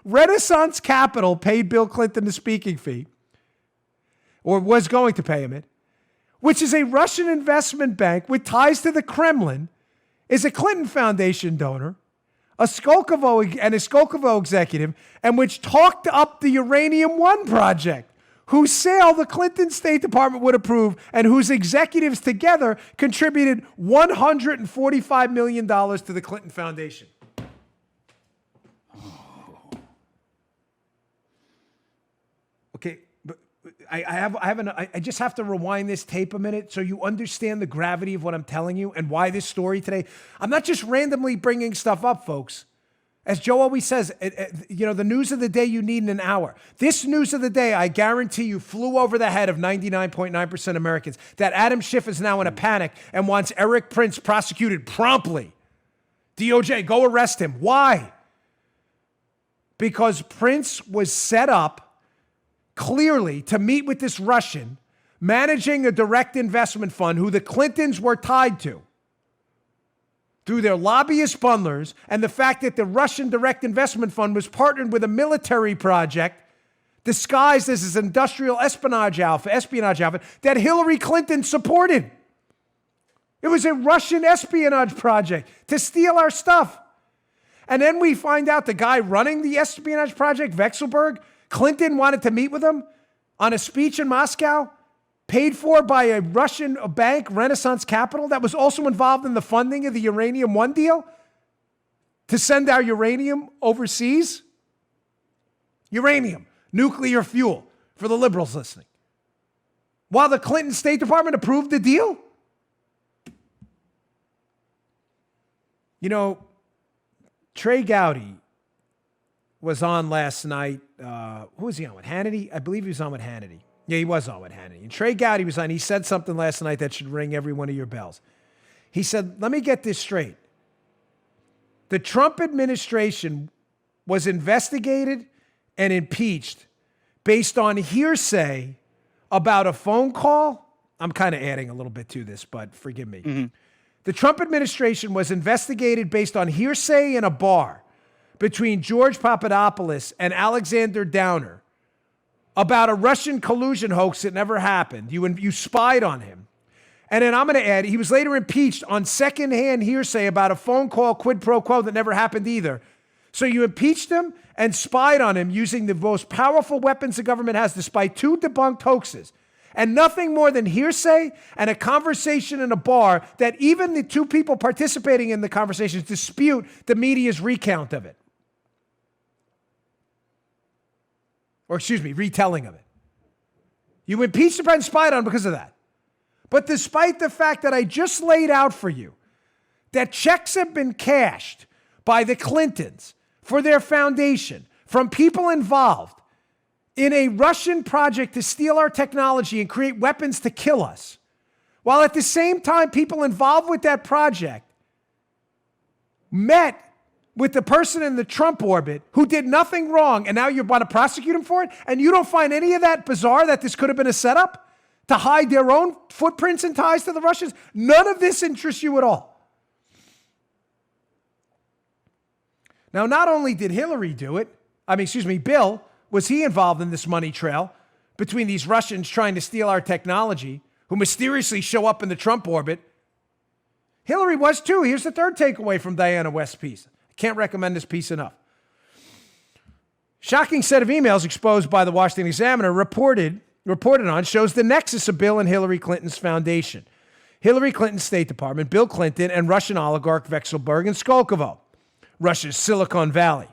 Renaissance Capital paid Bill Clinton the speaking fee, or was going to pay him it, which is a Russian investment bank with ties to the Kremlin, is a Clinton Foundation donor, a Skolkovo executive, and which talked up the Uranium One project, whose sale the Clinton State Department would approve and whose executives together contributed $145 million to the Clinton Foundation. Okay, but I just have to rewind this tape a minute so you understand the gravity of what I'm telling you and why this story today. I'm not just randomly bringing stuff up, folks. As Joe always says, the news of the day you need in an hour. This news of the day, I guarantee you, flew over the head of 99.9% Americans that Adam Schiff is now in a panic and wants Eric Prince prosecuted promptly. DOJ, go arrest him. Why? Because Prince was set up clearly to meet with this Russian managing a direct investment fund who the Clintons were tied to through their lobbyist bundlers, and the fact that the Russian direct investment fund was partnered with a military project disguised as this industrial espionage outfit that Hillary Clinton supported. It was a Russian espionage project to steal our stuff. And then we find out the guy running the espionage project, Vekselberg, Clinton wanted to meet with him on a speech in Moscow, paid for by a Russian bank, Renaissance Capital, that was also involved in the funding of the Uranium One deal to send our uranium overseas. Uranium, nuclear fuel, for the liberals listening. While the Clinton State Department approved the deal. You know, Trey Gowdy was on last night. Who was he on with? Hannity? I believe he was on with Hannity. Yeah, he was on with Hannity. And Trey Gowdy was on. He said something last night that should ring every one of your bells. He said, let me get this straight. The Trump administration was investigated and impeached based on hearsay about a phone call. I'm kind of adding a little bit to this, but forgive me. Mm-hmm. The Trump administration was investigated based on hearsay in a bar between George Papadopoulos and Alexander Downer about a Russian collusion hoax that never happened. You spied on him. And then I'm going to add, he was later impeached on secondhand hearsay about a phone call quid pro quo that never happened either. So you impeached him and spied on him using the most powerful weapons the government has despite 2 debunked hoaxes. And nothing more than hearsay and a conversation in a bar that even the 2 people participating in the conversations dispute the media's recount of it. Or excuse me, retelling of it. You impeached the president and spied on him because of that. But despite the fact that I just laid out for you that checks have been cashed by the Clintons for their foundation from people involved in a Russian project to steal our technology and create weapons to kill us, while at the same time people involved with that project met with the person in the Trump orbit who did nothing wrong, and now you want to prosecute him for it, and you don't find any of that bizarre that this could have been a setup to hide their own footprints and ties to the Russians? None of this interests you at all. Now, not only did Hillary do it, Bill, was he involved in this money trail between these Russians trying to steal our technology, who mysteriously show up in the Trump orbit? Hillary was too. Here's the third takeaway from Diana West's piece. I can't recommend this piece enough. Shocking set of emails exposed by the Washington Examiner reported on shows the nexus of Bill and Hillary Clinton's foundation. Hillary Clinton's State Department, Bill Clinton, and Russian oligarch Vexelberg and Skolkovo, Russia's Silicon Valley.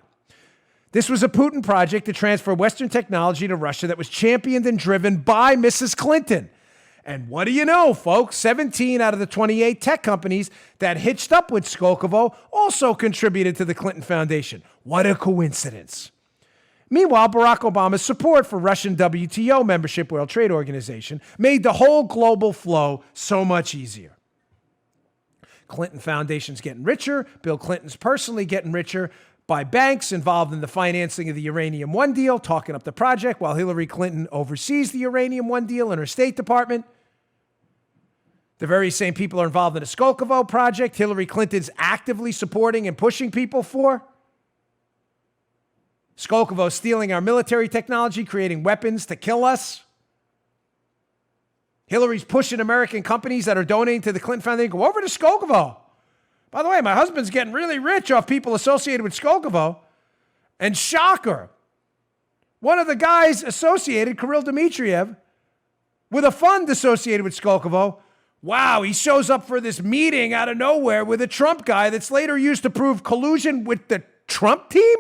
This was a Putin project to transfer Western technology to Russia that was championed and driven by Mrs. Clinton. And what do you know, folks? 17 out of the 28 tech companies that hitched up with Skolkovo also contributed to the Clinton Foundation. What a coincidence. Meanwhile, Barack Obama's support for Russian WTO membership, World Trade Organization, made the whole global flow so much easier. Clinton Foundation's getting richer. Bill Clinton's personally getting richer by banks involved in the financing of the Uranium One deal, talking up the project while Hillary Clinton oversees the Uranium One deal in her State Department. The very same people are involved in the Skolkovo project Hillary Clinton's actively supporting and pushing people for. Skolkovo stealing our military technology, creating weapons to kill us. Hillary's pushing American companies that are donating to the Clinton Foundation, go over to Skolkovo. By the way, my husband's getting really rich off people associated with Skolkovo. And shocker, one of the guys associated, Kirill Dmitriev, with a fund associated with Skolkovo, wow, he shows up for this meeting out of nowhere with a Trump guy that's later used to prove collusion with the Trump team?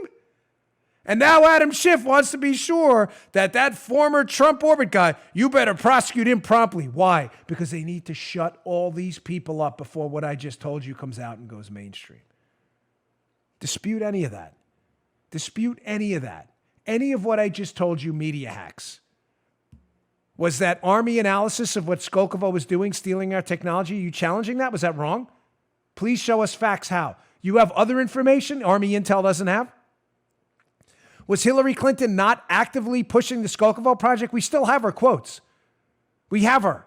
And now Adam Schiff wants to be sure that that former Trump orbit guy, you better prosecute him promptly. Why? Because they need to shut all these people up before what I just told you comes out and goes mainstream. Dispute any of that. Dispute any of that. Any of what I just told you, media hacks. Was that Army analysis of what Skolkovo was doing, stealing our technology? Are you challenging that? Was that wrong? Please show us facts how. You have other information Army intel doesn't have? Was Hillary Clinton not actively pushing the Skolkovo project? We still have her quotes. We have her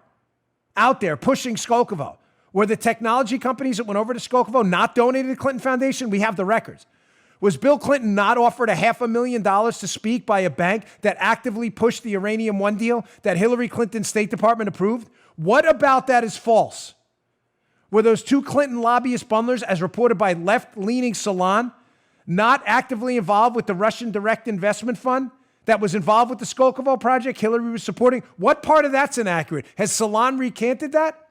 out there pushing Skolkovo. Were the technology companies that went over to Skolkovo not donated to the Clinton Foundation? We have the records. Was Bill Clinton not offered $500,000 to speak by a bank that actively pushed the Uranium One deal that Hillary Clinton's State Department approved? What about that is false? Were those two Clinton lobbyist bundlers, as reported by left-leaning Salon, not actively involved with the Russian direct investment fund that was involved with the Skolkovo project Hillary was supporting? What part of that's inaccurate? Has Salon recanted that?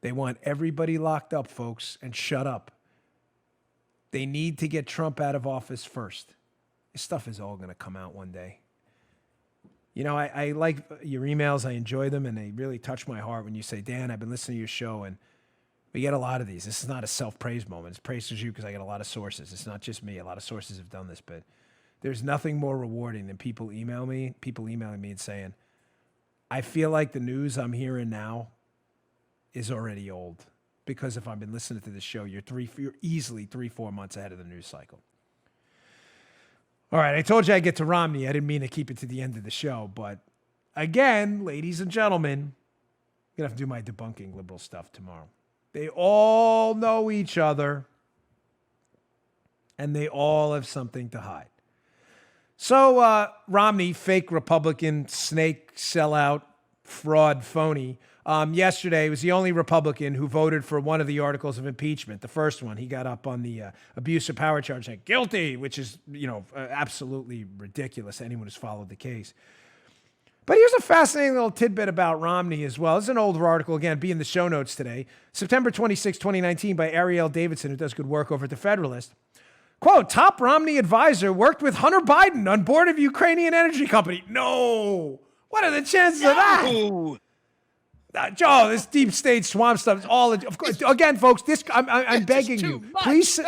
They want everybody locked up, folks, and shut up. They need to get Trump out of office first. This stuff is all going to come out one day. You know, I like your emails. I enjoy them, and they really touch my heart when you say, Dan, I've been listening to your show, and we get a lot of these. This is not a self-praise moment. It's praise to you because I get a lot of sources. It's not just me. A lot of sources have done this, but there's nothing more rewarding than people emailing me and saying, I feel like the news I'm hearing now is already old. Because if I've been listening to this show, you're easily 3-4 months ahead of the news cycle. All right, I told you I'd get to Romney. I didn't mean to keep it to the end of the show, but again, ladies and gentlemen, I'm going to have to do my debunking liberal stuff tomorrow. They all know each other, and they all have something to hide. So Romney, fake Republican, snake, sellout, fraud, phony, yesterday was the only Republican who voted for one of the articles of impeachment. The first one, he got up on the abuse of power charge, like guilty, which is, absolutely ridiculous to anyone who's followed the case. But here's a fascinating little tidbit about Romney as well. This is an older article, again, be in the show notes today. September 26, 2019, by Ariel Davidson, who does good work over at The Federalist. Quote, top Romney advisor worked with Hunter Biden on board of Ukrainian energy company. No. What are the chances of that? No. Joe, this deep state swamp stuff is all. Of course, again, folks. I'm begging you, too much. please.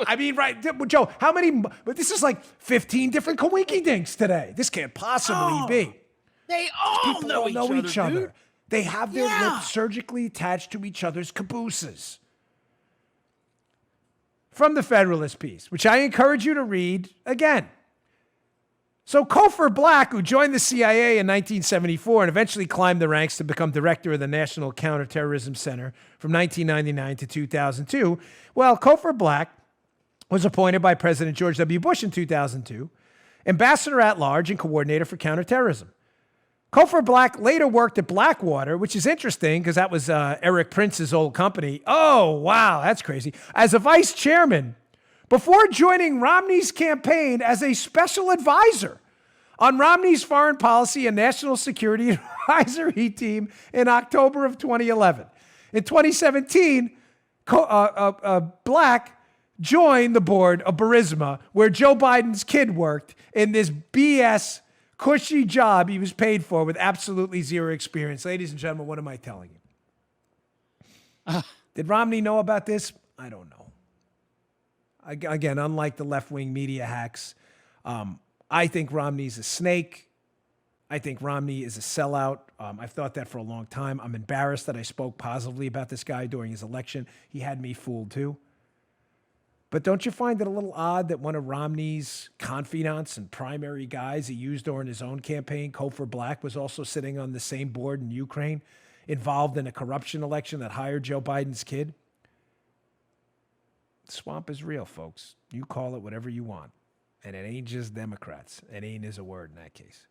I mean, right, Joe? How many? But this is like 15 different coinky dinks today. This can't possibly be. They all People know, all know each other. dude. They have their Yeah. lips surgically attached to each other's cabooses. From the Federalist piece, which I encourage you to read again. So Cofer Black, who joined the CIA in 1974 and eventually climbed the ranks to become director of the National Counterterrorism Center from 1999 to 2002, well, Cofer Black was appointed by President George W. Bush in 2002, ambassador at large and coordinator for counterterrorism. Cofer Black later worked at Blackwater, which is interesting because that was Eric Prince's old company. Oh, wow, that's crazy. As a vice chairman, before joining Romney's campaign as a special advisor on Romney's foreign policy and national security advisory team in October of 2011. In 2017, Black joined the board of Burisma, where Joe Biden's kid worked in this BS cushy job he was paid for with absolutely zero experience. Ladies and gentlemen, what am I telling you? Did Romney know about this? I don't know. Again, unlike the left-wing media hacks, I think Romney's a snake. I think Romney is a sellout. I've thought that for a long time. I'm embarrassed that I spoke positively about this guy during his election. He had me fooled too. But don't you find it a little odd that one of Romney's confidants and primary guys he used during his own campaign, Cofer Black, was also sitting on the same board in Ukraine, involved in a corruption election that hired Joe Biden's kid? Swamp is real, folks. You call it whatever you want. And it ain't just Democrats. It ain't is a word in that case.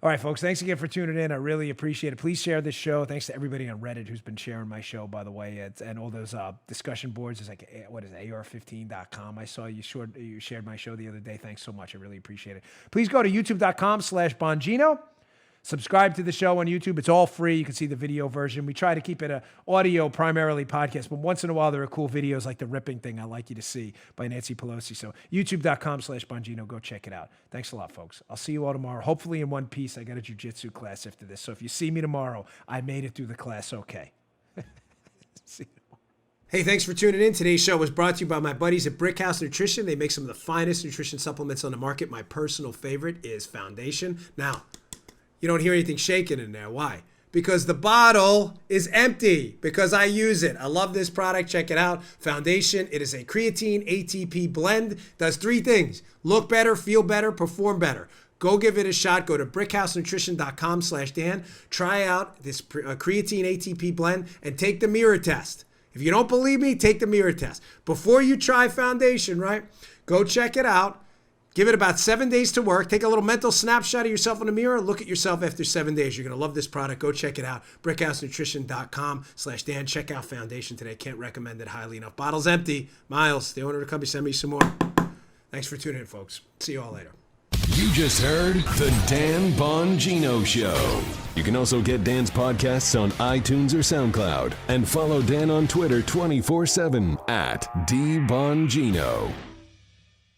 All right, folks, thanks again for tuning in. I really appreciate it. Please share this show. Thanks to everybody on Reddit who's been sharing my show, by the way, and all those discussion boards. It's like, what is it, AR15.com. I saw you shared my show the other day. Thanks so much. I really appreciate it. Please go to youtube.com/Bongino. Subscribe to the show on YouTube. It's all free. You can see the video version. We try to keep it an audio, primarily podcast, but once in a while there are cool videos like the ripping thing I like you to see by Nancy Pelosi. So youtube.com/Bongino. Go check it out. Thanks a lot, folks. I'll see you all tomorrow. Hopefully in one piece. I got a jiu-jitsu class after this. So if you see me tomorrow, I made it through the class okay. See you. Hey, thanks for tuning in. Today's show was brought to you by my buddies at Brickhouse Nutrition. They make some of the finest nutrition supplements on the market. My personal favorite is Foundation. Now, you don't hear anything shaking in there. Why? Because the bottle is empty. Because I use it. I love this product. Check it out. Foundation. It is a creatine ATP blend. Does three things. Look better, feel better, perform better. Go give it a shot. Go to brickhousenutrition.com/Dan. Try out this creatine ATP blend and take the mirror test. If you don't believe me, take the mirror test. Before you try Foundation, right? Go check it out. Give it about 7 days to work. Take a little mental snapshot of yourself in the mirror. Look at yourself after 7 days. You're going to love this product. Go check it out. brickhousenutrition.com/Dan. Check out Foundation today. Can't recommend it highly enough. Bottle's empty. Miles, the owner of the company, send me some more. Thanks for tuning in, folks. See you all later. You just heard The Dan Bongino Show. You can also get Dan's podcasts on iTunes or SoundCloud. And follow Dan on Twitter 24/7 @DBongino.